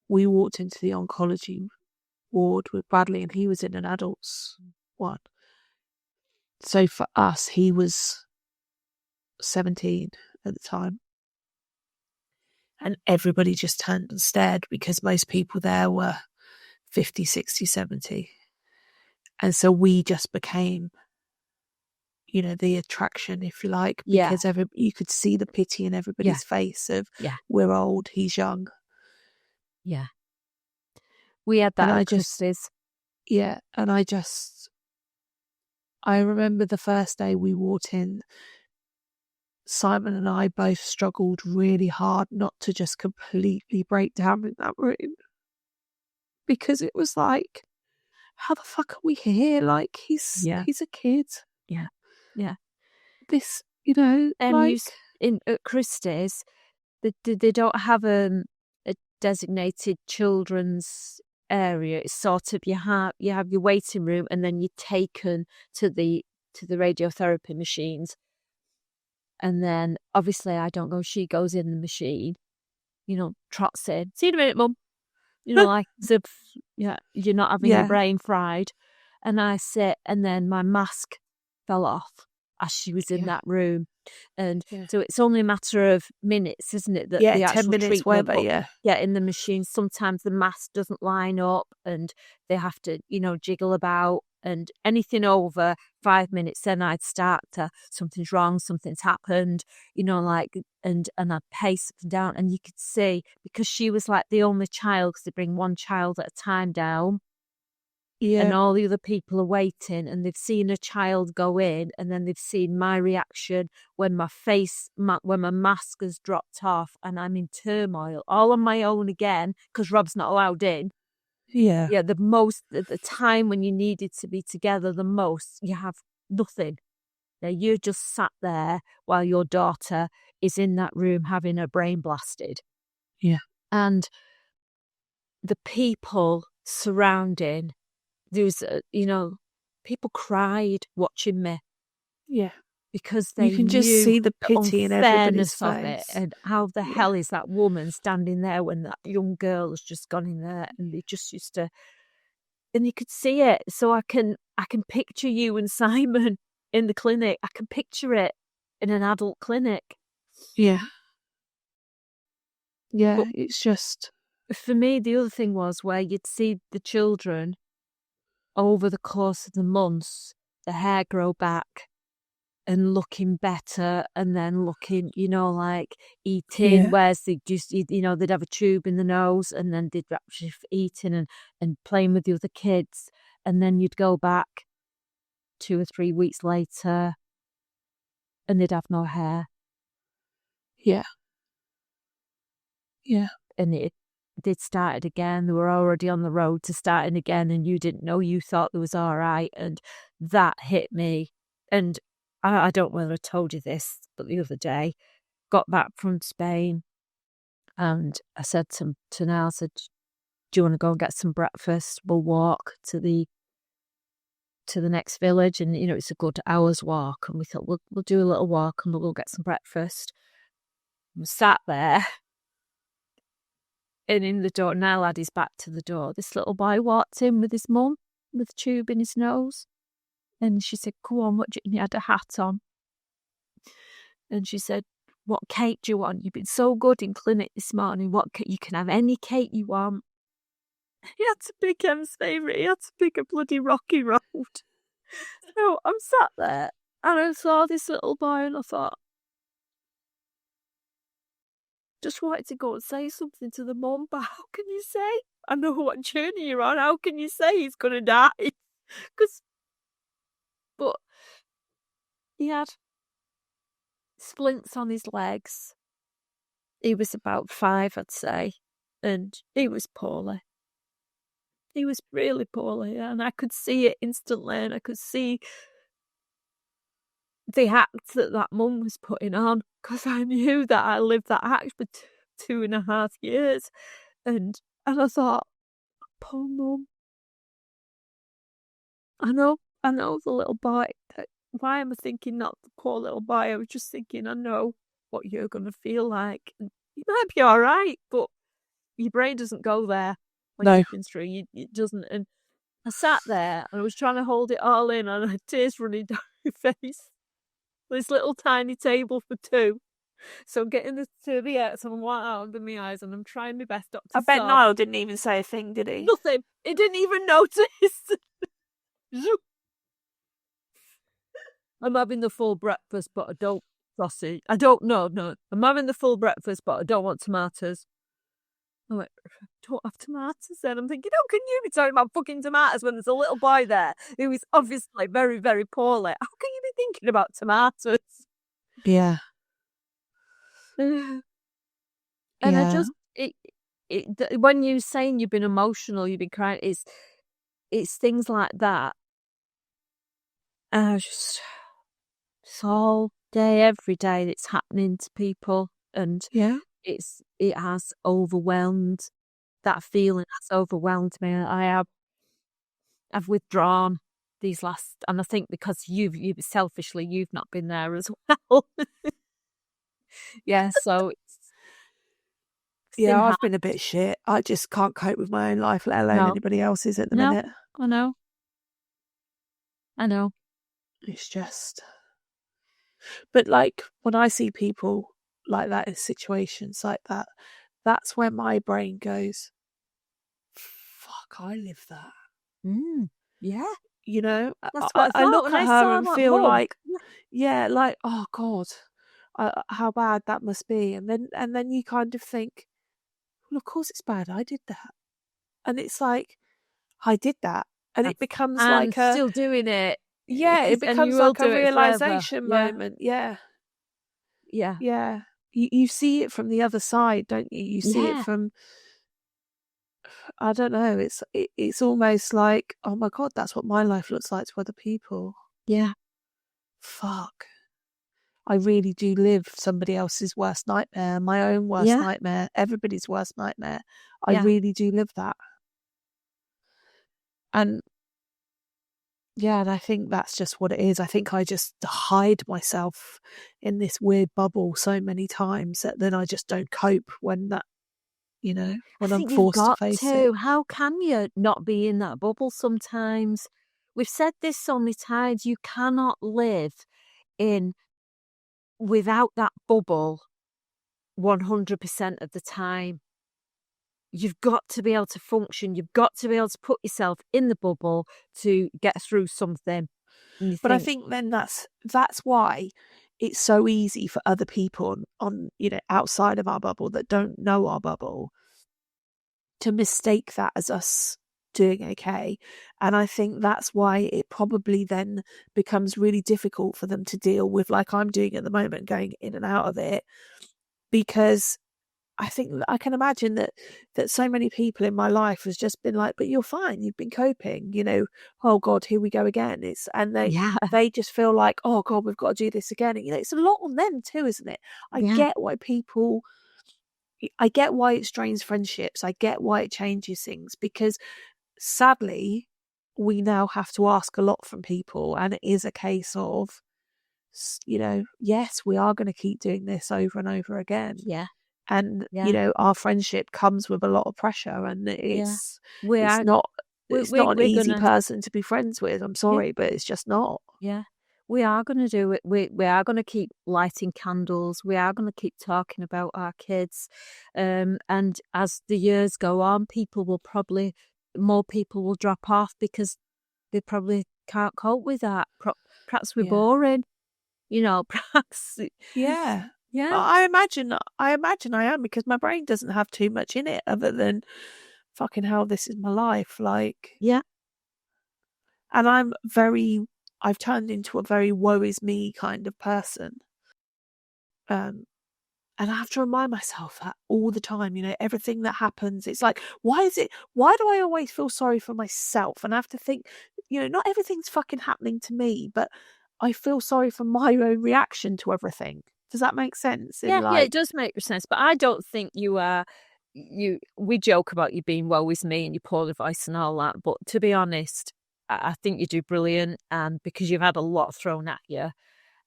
we walked into the oncology ward with Bradley, and he was in an adults one. So for us, he was 17 at the time. And everybody just turned and stared because most people there were 50, 60, 70. And so we just became, the attraction, if you like, because you could see the pity in everybody's face of, we're old, he's young. Yeah. We had that at Christie's. Yeah. And I remember the first day we walked in, Simon and I both struggled really hard not to just completely break down in that room. Because it was like, how the fuck are we here? Like, he's a kid. Yeah. Yeah. This, like... at Christie's, they don't have a designated children's area. It's sort of you have your waiting room, and then you're taken to the radiotherapy machines. And then obviously I don't go, she goes in the machine, trots in. See you in a minute, Mum. Like as if you're not having your brain fried. And I sit, and then my mask fell off as she was in that room. And so it's only a matter of minutes, isn't it? That the actual 10 minutes treatment, in the machine, sometimes the mask doesn't line up and they have to, jiggle about, and anything over 5 minutes, then I'd start to, something's wrong, something's happened, and I'd pace up and down, and you could see, because she was like the only child, because they bring one child at a time down. Yeah. And all the other people are waiting, and they've seen a child go in, and then they've seen my reaction when when my mask has dropped off, and I'm in turmoil, all on my own again, because Rob's not allowed in. Yeah. Yeah, the time when you needed to be together the most, you have nothing. You're just sat there while your daughter is in that room having her brain blasted. Yeah. And the people surrounding, there was, people cried watching me. Yeah. Because they you can just see the pity in everybody's face. Of it, and how the hell is that woman standing there when that young girl has just gone in there, and they just used to, and you could see it. So I can picture you and Simon in the clinic. I can picture it in an adult clinic. Yeah. Yeah, but it's just... For me, the other thing was where you'd see the children over the course of the months, the hair grow back and looking better, and then looking, like eating, whereas they just, they'd have a tube in the nose, and then they'd actually eating and playing with the other kids. And then you'd go back 2 or 3 weeks later, and they'd have no hair. Yeah. Yeah. And they'd started again. They were already on the road to starting again, and you didn't know, you thought it was all right. And that hit me. And I don't know whether I told you this, but the other day, got back from Spain, and I said to Nell, I said, do you want to go and get some breakfast? We'll walk to the next village, and it's a good hour's walk. And we thought we'll do a little walk and we'll go get some breakfast. We sat there, and in the door, Nell had his back to the door. This little boy walked in with his mum, with a tube in his nose. And she said, go on, what do you... And he had a hat on. And she said, what cake do you want? You've been so good in clinic this morning. You can have any cake you want. He had to pick Em's favourite. He had to pick a bloody Rocky Road. So I'm sat there, and I saw this little boy, and I thought, just wanted to go and say something to the mum, but how can you say? I know what journey you're on. How can you say he's going to die? But he had splints on his legs. He was about 5, I'd say, and he was poorly. He was really poorly, and I could see it instantly, and I could see the act that mum was putting on, because I knew that I lived that act for 2.5 years, and I thought, poor mum. I know the little boy. Why am I thinking not the poor little boy? I was just thinking, I know what you're going to feel like. And you might be all right, but your brain doesn't go there when you've been through. It doesn't. And I sat there, and I was trying to hold it all in, and I had tears running down my face. This little tiny table for 2, So I'm getting the serviettes and I'm white out under my eyes and I'm trying my best not to I bet sob. Niall didn't even say a thing, did he? Nothing. He didn't even notice. I'm having the full breakfast, but I don't sausage. I don't know. No, I'm having the full breakfast, but I don't want tomatoes. I went, don't have tomatoes then. I'm thinking, how can you be talking about fucking tomatoes when there's a little boy there who is obviously very, very poorly? How can you be thinking about tomatoes? Yeah. And yeah. I just, when you're saying you've been emotional, you've been crying, it's things like that. And I just, it's all day, every day that's happening to people. And it has overwhelmed, that feeling has overwhelmed me. I've withdrawn these last, and I think because you've selfishly, you've not been there as well. Yeah, so I've been a bit shit. I just can't cope with my own life, let alone anybody else's at the minute. I know. It's just, but like when I see people like that in situations like that, that's when my brain goes, fuck, I live that. Yeah. You know, that's what I look at her and feel like, like, oh God, how bad that must be. And then you kind of think, well, of course it's bad. I did that. And it's like, I did that. And it becomes like I'm still doing it. Yeah, it becomes like a realization moment. Yeah. You see it from the other side, don't you? You see it from, I don't know, it's almost like, oh my God, that's what my life looks like to other people. Yeah. Fuck. I really do live somebody else's worst nightmare, my own worst nightmare, everybody's worst nightmare. I really do live that. And and I think that's just what it is. I think I just hide myself in this weird bubble so many times that then I just don't cope when that, when I'm forced to face it. How can you not be in that bubble sometimes? We've said this so many times. You cannot live without that bubble 100% of the time. You've got to be able to function. You've got to be able to put yourself in the bubble to get through something. But I think then that's why it's so easy for other people on outside of our bubble that don't know our bubble to mistake that as us doing okay. And I think that's why it probably then becomes really difficult for them to deal with, like I'm doing at the moment, going in and out of it, because I think I can imagine that so many people in my life has just been like, but you're fine, you've been coping, oh God, here we go again. They just feel like, oh God, we've got to do this again. And, it's a lot on them too, isn't it? I get why it strains friendships. I get why it changes things, because sadly we now have to ask a lot from people, and it is a case of, yes, we are going to keep doing this over and over again. And our friendship comes with a lot of pressure, and it's not an easy person to be friends with. I'm sorry, but it's just not. We are going to do it. We are going to keep lighting candles. We are going to keep talking about our kids. And as the years go on, more people will drop off because they probably can't cope with that. Perhaps we're boring, perhaps. Yeah. I imagine I am, because my brain doesn't have too much in it other than fucking hell, this is my life. Like, and I've turned into a very woe is me kind of person. And I have to remind myself that all the time, everything that happens, it's like, why do I always feel sorry for myself? And I have to think, not everything's fucking happening to me, but I feel sorry for my own reaction to everything. Does that make sense? It does make sense. But I don't think you are. We joke about you being woe is me and your poor voice and all that. But to be honest, I think you do brilliant, and because you've had a lot thrown at you,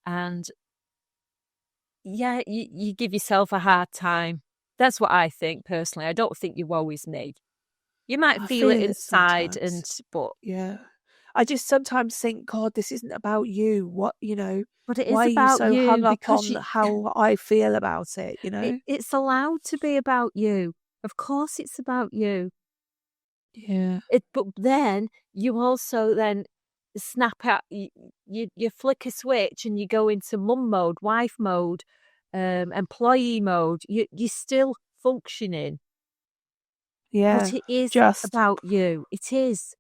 and you give yourself a hard time. That's what I think personally. I don't think you're woe is me. You might feel it inside, but I just sometimes think, God, this isn't about you. What, But it is why are you about so hung you up because on how I feel about it, it's allowed to be about you. Of course it's about you. Yeah. But then you also then snap out, you flick a switch and you go into mum mode, wife mode, employee mode. You're still functioning. Yeah. But it is Just. about you. It is.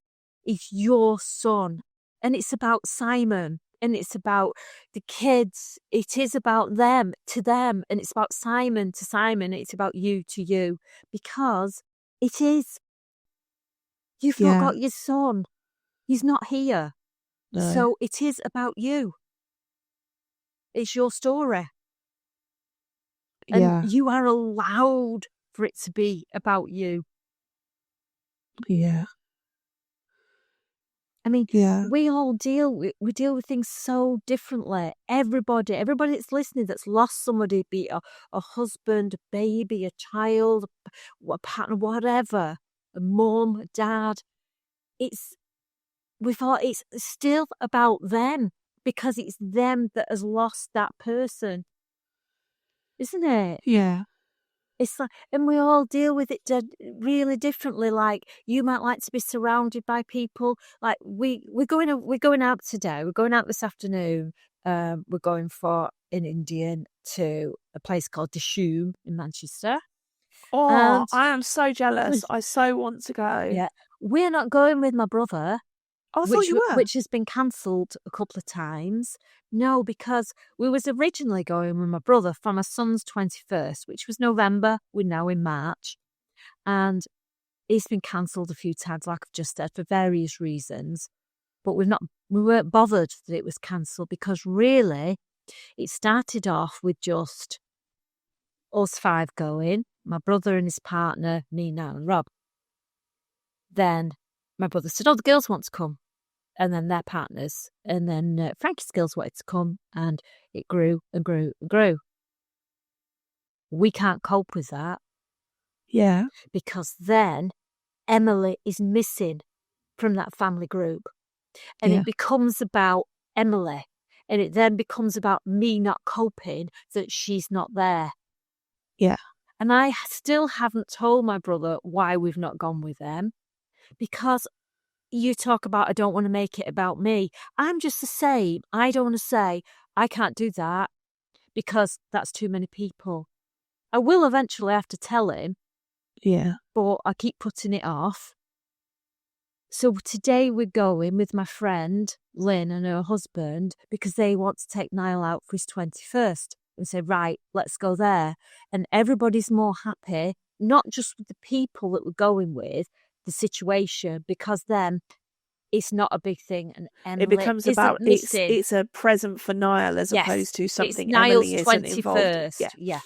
It's your son. And it's about Simon. And it's about the kids. It is about them to them. And it's about Simon to Simon. It's about you to you. Because it is. You've not Yeah. got your son. He's not here. No. So it is about you. It's your story. And Yeah. you are allowed for it to be about you. Yeah. I mean, Yeah. we all deal with things so differently. Everybody that's listening that's lost somebody, be it a husband, a baby, a child, a partner, whatever, a mum, a dad. We thought it's still about them because it's them that has lost that person, isn't it? Yeah. It's like, and we all deal with it really differently. Like you might like to be surrounded by people. Like we're going out today. We're going out this afternoon. We're going for an Indian to a place called Dishoom in Manchester. Oh, And I am so jealous. I so want to go. yeah, we're not going with my brother. I thought you were. Which has been cancelled a couple of times. No, because we was originally going with my brother for my son's 21st, which was November. We're now in March. And it's been cancelled a few times, like I've just said, for various reasons. But we weren't bothered that it was cancelled because really it started off with just us five going, my brother and his partner, me, Nan and Rob. Then my brother said, oh, the girls want to come. And then their partners. And then Frankie's girls wanted to come, and it grew and grew and grew. We can't cope with that. Yeah. Because then Emily is missing from that family group. And it becomes about Emily. And it then becomes about me not coping that she's not there. Yeah. And I still haven't told my brother why we've not gone with them. Because you talk about, I don't want to make it about me. I'm just the same. I don't want to say, I can't do that because that's too many people. I will eventually have to tell him. Yeah. But I keep putting it off. So today we're going with my friend, Lynn, and her husband, because they want to take Niall out for his 21st. And say, right, let's go there. And everybody's more happy, not just with the people that we're going with, the situation, because then it's not a big thing, and Emily it becomes about it's a present for Niall as opposed to something Emily isn't involved in. Yeah,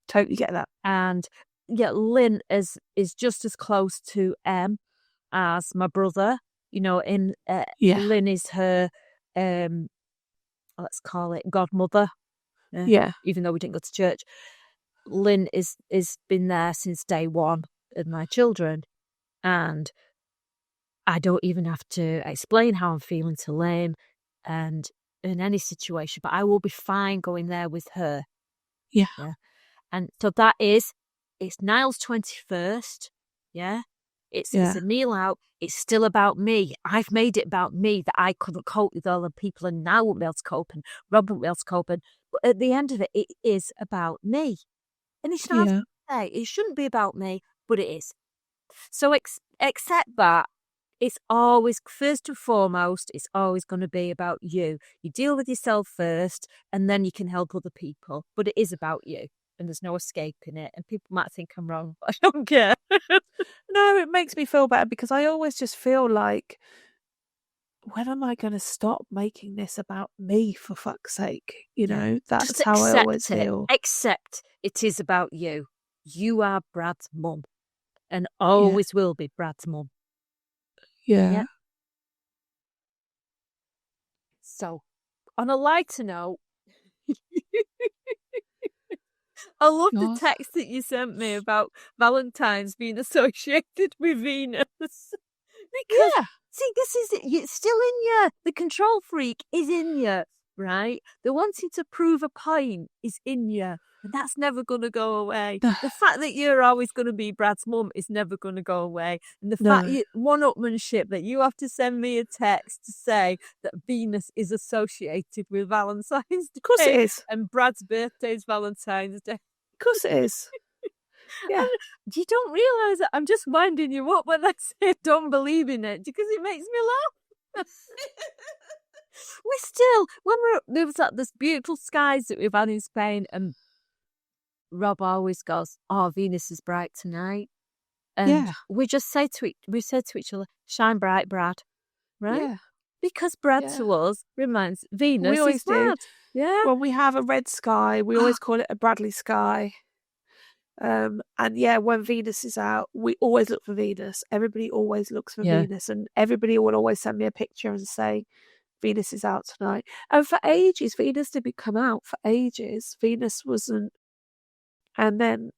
totally get that. And yeah, Lynn is just as close to Em as my brother. Lynn is her let's call it godmother. Even though we didn't go to church, Lynn is been there since day one of my children, and I don't even have to explain how I'm feeling to Lynn and in any situation, but I will be fine going there with her. Yeah. And so it's Niall's 21st. Yeah. It's a meal out. It's still about me. I've made it about me that I couldn't cope with all the people and Niall won't be able to cope and Rob won't be able to cope. But at the end of it, it is about me. And it's not it shouldn't be about me, but it is. So accept that. It's always, first and foremost, it's always going to be about you. You deal with yourself first, and then you can help other people. But it is about you, and there's no escaping it. And people might think I'm wrong, but I don't care. No, it makes me feel better because I always just feel like, when am I going to stop making this about me, for fuck's sake? That's just how I always feel. Accept it is about you. You are Brad's mum, and always will be Brad's mum. Yeah. So, on a lighter note, I love the text that you sent me about Valentine's being associated with Venus. Because See, this is it. It's still in you. The control freak is in you, right? The wanting to prove a point is in you. And that's never going to go away. The fact that you're always going to be Brad's mum is never going to go away. And the fact one-upmanship that you have to send me a text to say that Venus is associated with Valentine's Day. Of course it is. And Brad's birthday is Valentine's Day. Of course it is. Yeah. And you don't realise that I'm just winding you up when I say don't believe in it because it makes me laugh. We still, there was like this beautiful skies that we've had in Spain, and Rob always goes, "Oh, Venus is bright tonight," and we just say to each other, "Shine bright, Brad," right? Yeah. Because Brad to us reminds Venus is Brad. Yeah. When we have a red sky, we always call it a Bradley sky. And when Venus is out, we always look for Venus. Everybody always looks for Venus, and everybody will always send me a picture and say, Venus is out tonight. And for ages, Venus didn't come out. For ages, Venus wasn't. And then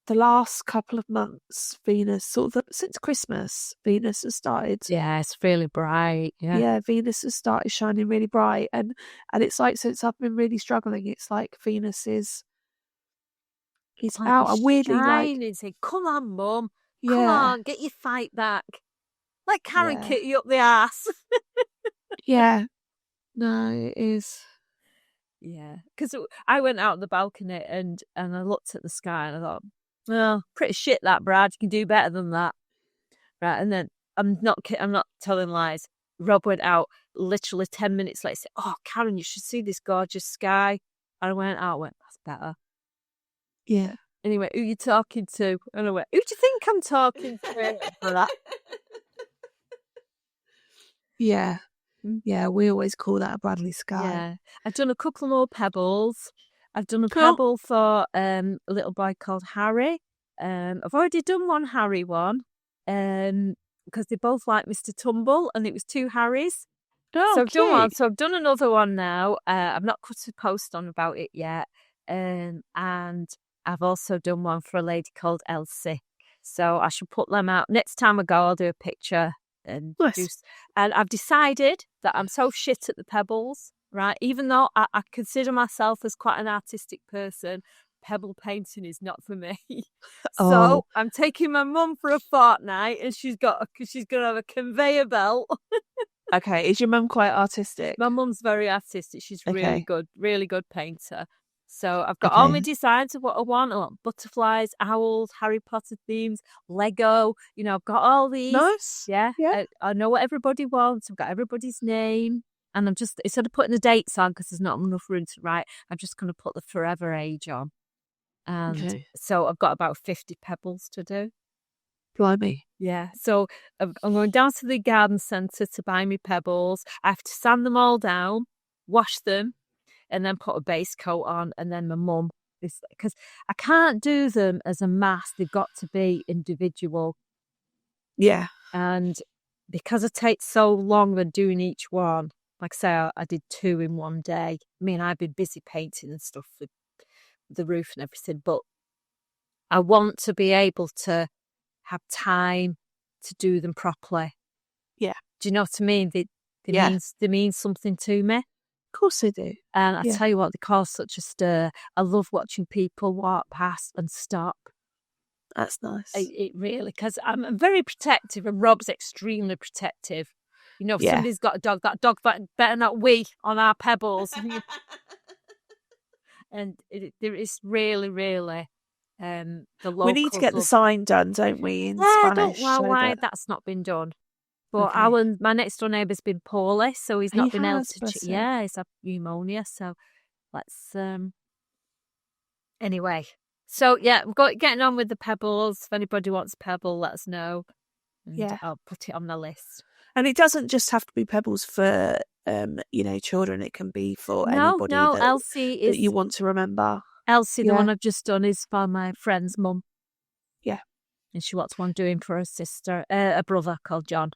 the last couple of months, Venus, since Christmas, Venus has started. Yeah, it's really bright. Yeah, Venus has started shining really bright. And it's like, since I've been really struggling, it's like Venus is out. And weirdly, and say, "Come on, Mum. Come on, get your fight back." Like Karen kick you up the ass. Yeah. No, it is. Yeah, because I went out on the balcony and I looked at the sky and I thought, well, pretty shit that, Brad. You can do better than that, right? And then I'm not telling lies. Rob went out literally 10 minutes later. Said, "Oh, Karen, you should see this gorgeous sky." And I went out. Went, "That's better." Yeah. Anyway, who you talking to? And I went, "Who do you think I'm talking to?" For that. Yeah. Yeah, we always call that a Bradley sky. Yeah. I've done a couple more pebbles. I've done a pebble for a little boy called Harry. I've already done one Harry one because they both like Mr. Tumble, and it was 2 Harrys. Oh, so I've done one. So I've done another one now. I've not put a post on about it yet. And I've also done one for a lady called Elsie. So I should put them out. Next time I go, I'll do a picture. And I've decided that I'm so shit at the pebbles, right? Even though I consider myself as quite an artistic person, pebble painting is not for me. So I'm taking my mum for a fortnight, and she's going to have a conveyor belt. Okay, is your mum quite artistic? My mum's very artistic. She's really good painter. So I've got all my designs of what I want. I want butterflies, owls, Harry Potter themes, Lego. I've got all these. Nice. Yeah. I know what everybody wants. I've got everybody's name. And I'm just, instead of putting the dates on, because there's not enough room to write, I'm just going to put the forever age on. And so I've got about 50 pebbles to do. Blimey. Yeah. So I'm going down to the garden centre to buy me pebbles. I have to sand them all down, wash them, and then put a base coat on. And then my mum, because I can't do them as a mass. They've got to be individual. Yeah. And because it takes so long when doing each one, like I say, I did 2 in one day. I mean, I've been busy painting and stuff with the roof and everything, but I want to be able to have time to do them properly. Yeah. Do you know what I mean? They mean something to me. Of course they do. And I tell you what, they cause such a stir. I love watching people walk past and stop. That's nice. It really, because I'm very protective, and Rob's extremely protective. If somebody's got a dog, that dog better not wee on our pebbles. And there is really, really the locals. We need to get the sign done, don't we, in Spanish? I don't know why that's not been done. But my next door neighbour's been poorly, so he's not been able to. He's had pneumonia. So let's. Anyway, so we're getting on with the pebbles. If anybody wants a pebble, let us know. And I'll put it on the list. And it doesn't just have to be pebbles for children. It can be for anybody Elsie that you want to remember. Elsie, the one I've just done, is for my friend's mum. Yeah. And she wants one doing for her sister, a brother called John.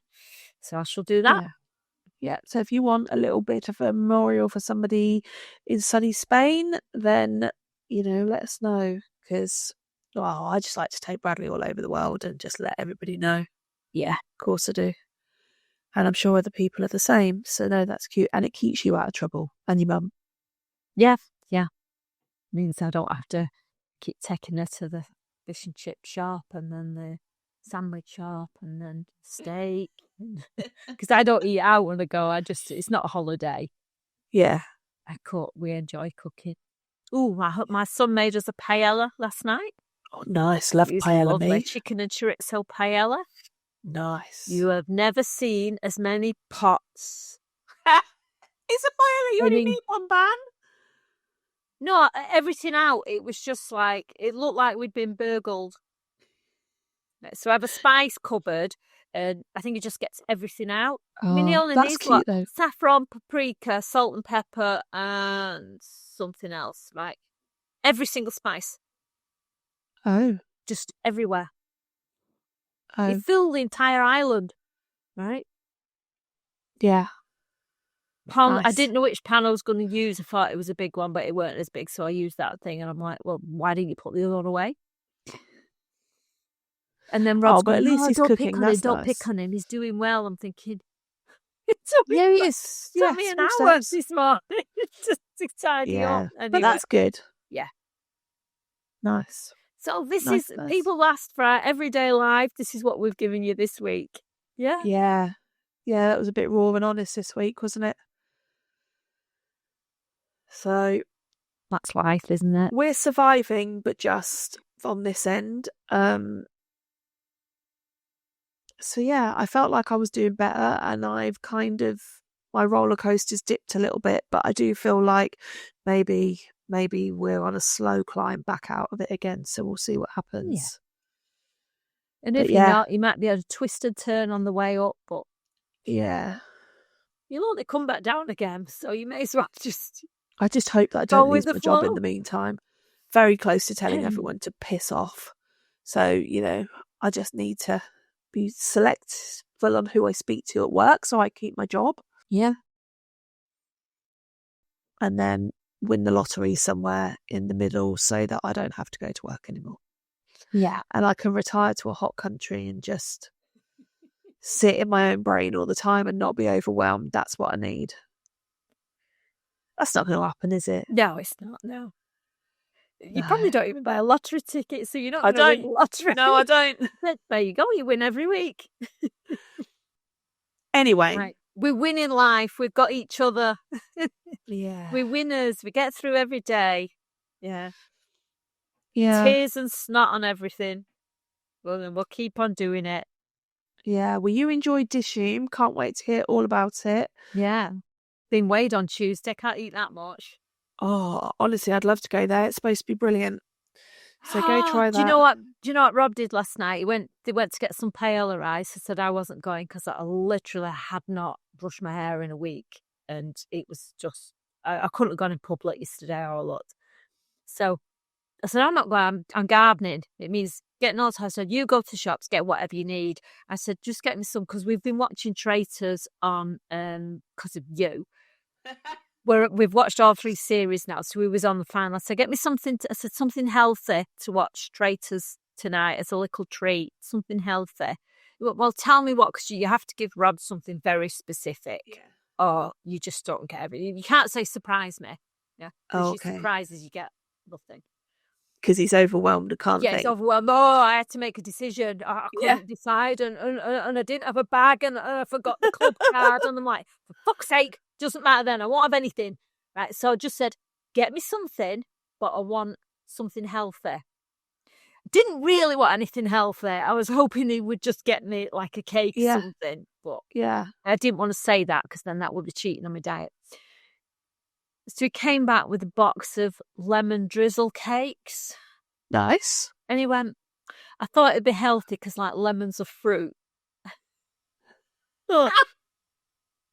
So I shall do that. Yeah. So if you want a little bit of a memorial for somebody in sunny Spain, then, let us know. Because, I just like to take Bradley all over the world and just let everybody know. Yeah. Of course I do. And I'm sure other people are the same. So no, that's cute. And it keeps you out of trouble and your mum. Yeah. Means I don't have to keep taking her to the fish and chip shop and then the sandwich shop and then steak. Because I don't eat out when I go. It's not a holiday. Yeah. We enjoy cooking. Oh, my son made us a paella last night. Oh, nice. Love paella, lovely. me. Chicken and chorizo paella. Nice. You have never seen as many pots. It's a paella. You only need one pan. No, everything out. It was just like, it looked like we'd been burgled. So I have a spice cupboard, and I think it just gets everything out. Oh, I mean, it only that's needs cute, though. Saffron, paprika, salt and pepper, and something else, right? Every single spice. Oh. Just everywhere. Oh. It filled the entire island, right? Yeah. Pan, nice. I didn't know which pan I was going to use. I thought it was a big one, but it weren't as big, so I used that thing. And I'm like, well, why didn't you put the other one away? And then Rob's but at least he's cooking. Don't pick on him. He's doing well. I'm thinking, it took me an hour this morning just to tidy up. Anyway. But that's good. Yeah. Nice. So this is People Last for our everyday life. This is what we've given you this week. Yeah. Yeah. Yeah, that was a bit raw and honest this week, wasn't it? So that's life, isn't it? We're surviving, but just on this end. So yeah, I felt like I was doing better, and I've my roller coaster's dipped a little bit, but I do feel like maybe we're on a slow climb back out of it again. So we'll see what happens. Yeah. And if you're not, you might be able to twist and turn on the way up, but yeah, you'll only come back down again. So you may as well I just hope that I don't lose my job in the meantime. Very close to telling everyone to piss off. So, I just need to be selectful on who I speak to at work so I keep my job. Yeah. And then win the lottery somewhere in the middle so that I don't have to go to work anymore. Yeah. And I can retire to a hot country and just sit in my own brain all the time and not be overwhelmed. That's what I need. That's not going to happen, is it? No, it's not. No. You probably don't even buy a lottery ticket, so you're not going to win the lottery. No, I don't. There you go. You win every week. Anyway. Right. We win in life. We've got each other. Yeah. We're winners. We get through every day. Yeah. Yeah. Tears and snot on everything. Well, then we'll keep on doing it. Yeah. Well, you enjoyed Dishoom. Can't wait to hear all about it. Yeah. Been weighed on Tuesday. Can't eat that much. Oh, honestly, I'd love to go there. It's supposed to be brilliant. So go try that. Do you know what Rob did last night? They went to get some paella rice. I said I wasn't going because I literally had not brushed my hair in a week. And it was just, I couldn't have gone in public yesterday or looked. So I said, I'm not going, I'm gardening. It means getting all the time. I said, you go to shops, get whatever you need. I said, just get me some, because we've been watching Traitors on, because of you. We've watched all 3 series now, so we was on the final. I said, get me something, I said, something healthy to watch Traitors tonight as a little treat, something healthy. Well, tell me what, because you have to give Rob something very specific. Yeah. Or you just don't get everything. You can't say surprise me. Yeah. Oh, okay. Surprises, you get nothing. Because he's overwhelmed and can't think. Yeah, he's overwhelmed. Oh, I had to make a decision. I couldn't decide, and I didn't have a bag, and I forgot the club card. And I'm like, for fuck's sake, doesn't matter then. I won't have anything. Right, so I just said, get me something, but I want something healthy. Didn't really want anything healthy. I was hoping he would just get me like a cake or something. But I didn't want to say that because then that would be cheating on my diet. So he came back with a box of lemon drizzle cakes. Nice. And he went, I thought it'd be healthy because like lemons are fruit.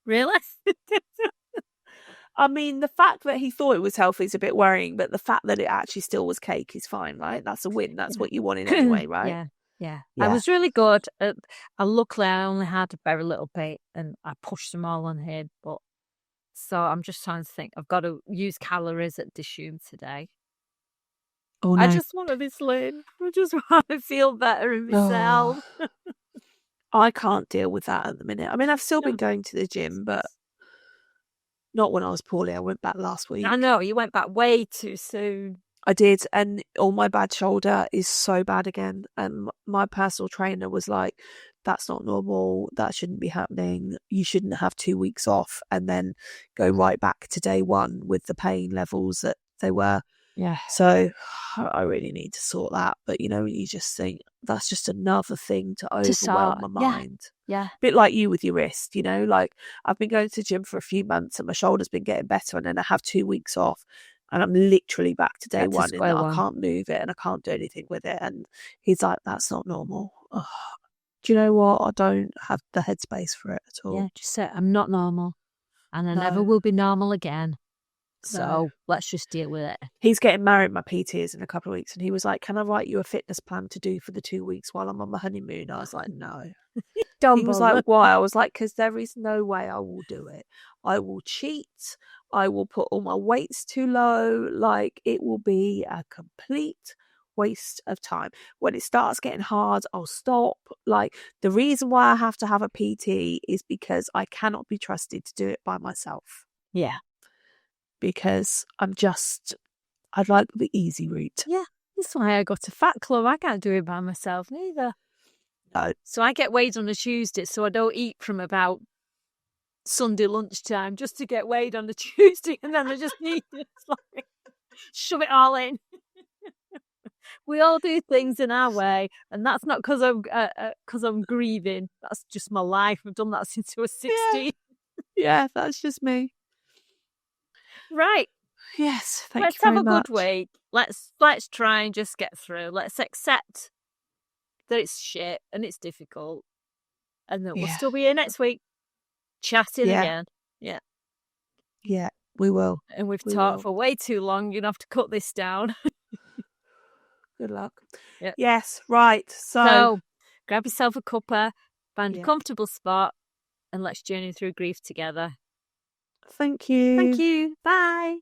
Really? I mean, the fact that he thought it was healthy is a bit worrying, but the fact that it actually still was cake is fine, right? That's a win. That's what you wanted anyway, right? Yeah. I was really good. Luckily, I only had a very little bit and I pushed them all on him. But so I'm just trying to think. I've got to use calories at Dishoom today. Oh, no. I just want to be slim. I just want to feel better in myself. I can't deal with that at the minute. I mean, I've still been going to the gym, but not when I was poorly. I went back last week. I know, you went back way too soon. I did, and all my bad shoulder is so bad again. And my personal trainer was like, that's not normal. That shouldn't be happening. You shouldn't have 2 weeks off and then go right back to day one with the pain levels that they were. Yeah. So I really need to sort that. But, you just think that's just another thing to overwhelm my mind. Yeah. A bit like you with your wrist, like I've been going to the gym for a few months and my shoulder's been getting better, and then I have 2 weeks off. And I'm literally back to day one, and I can't move it and I can't do anything with it. And he's like, that's not normal. Ugh. Do you know what? I don't have the headspace for it at all. Yeah, just say, I'm not normal. And I never will be normal again. So let's just deal with it. He's getting married, my PT is, in a couple of weeks. And he was like, can I write you a fitness plan to do for the 2 weeks while I'm on my honeymoon? I was like, no. He was like, why? I was like, because there is no way I will do it. I will cheat. I will put all my weights too low. Like, it will be a complete waste of time. When it starts getting hard, I'll stop. Like, the reason why I have to have a PT is because I cannot be trusted to do it by myself. Yeah. Because I'd like the easy route. Yeah. That's why I got a fat club. I can't do it by myself neither. No. So I get weighed on a Tuesday, so I don't eat from about Sunday lunchtime just to get weighed on the Tuesday, and then I just need to shove it all in. We all do things in our way, and that's not because I'm grieving. That's just my life. I've done that since I was 16. Yeah, that's just me. Right. Yes. Let's have a good week. Let's try and just get through. Let's accept that it's shit and it's difficult, and that we'll still be here next week chatting again. Yeah. Yeah, we will. And we've talked for way too long. You're going to have to cut this down. Good luck. Yep. Yes, right. So grab yourself a cuppa, find a comfortable spot, and let's journey through grief together. Thank you. Thank you. Bye.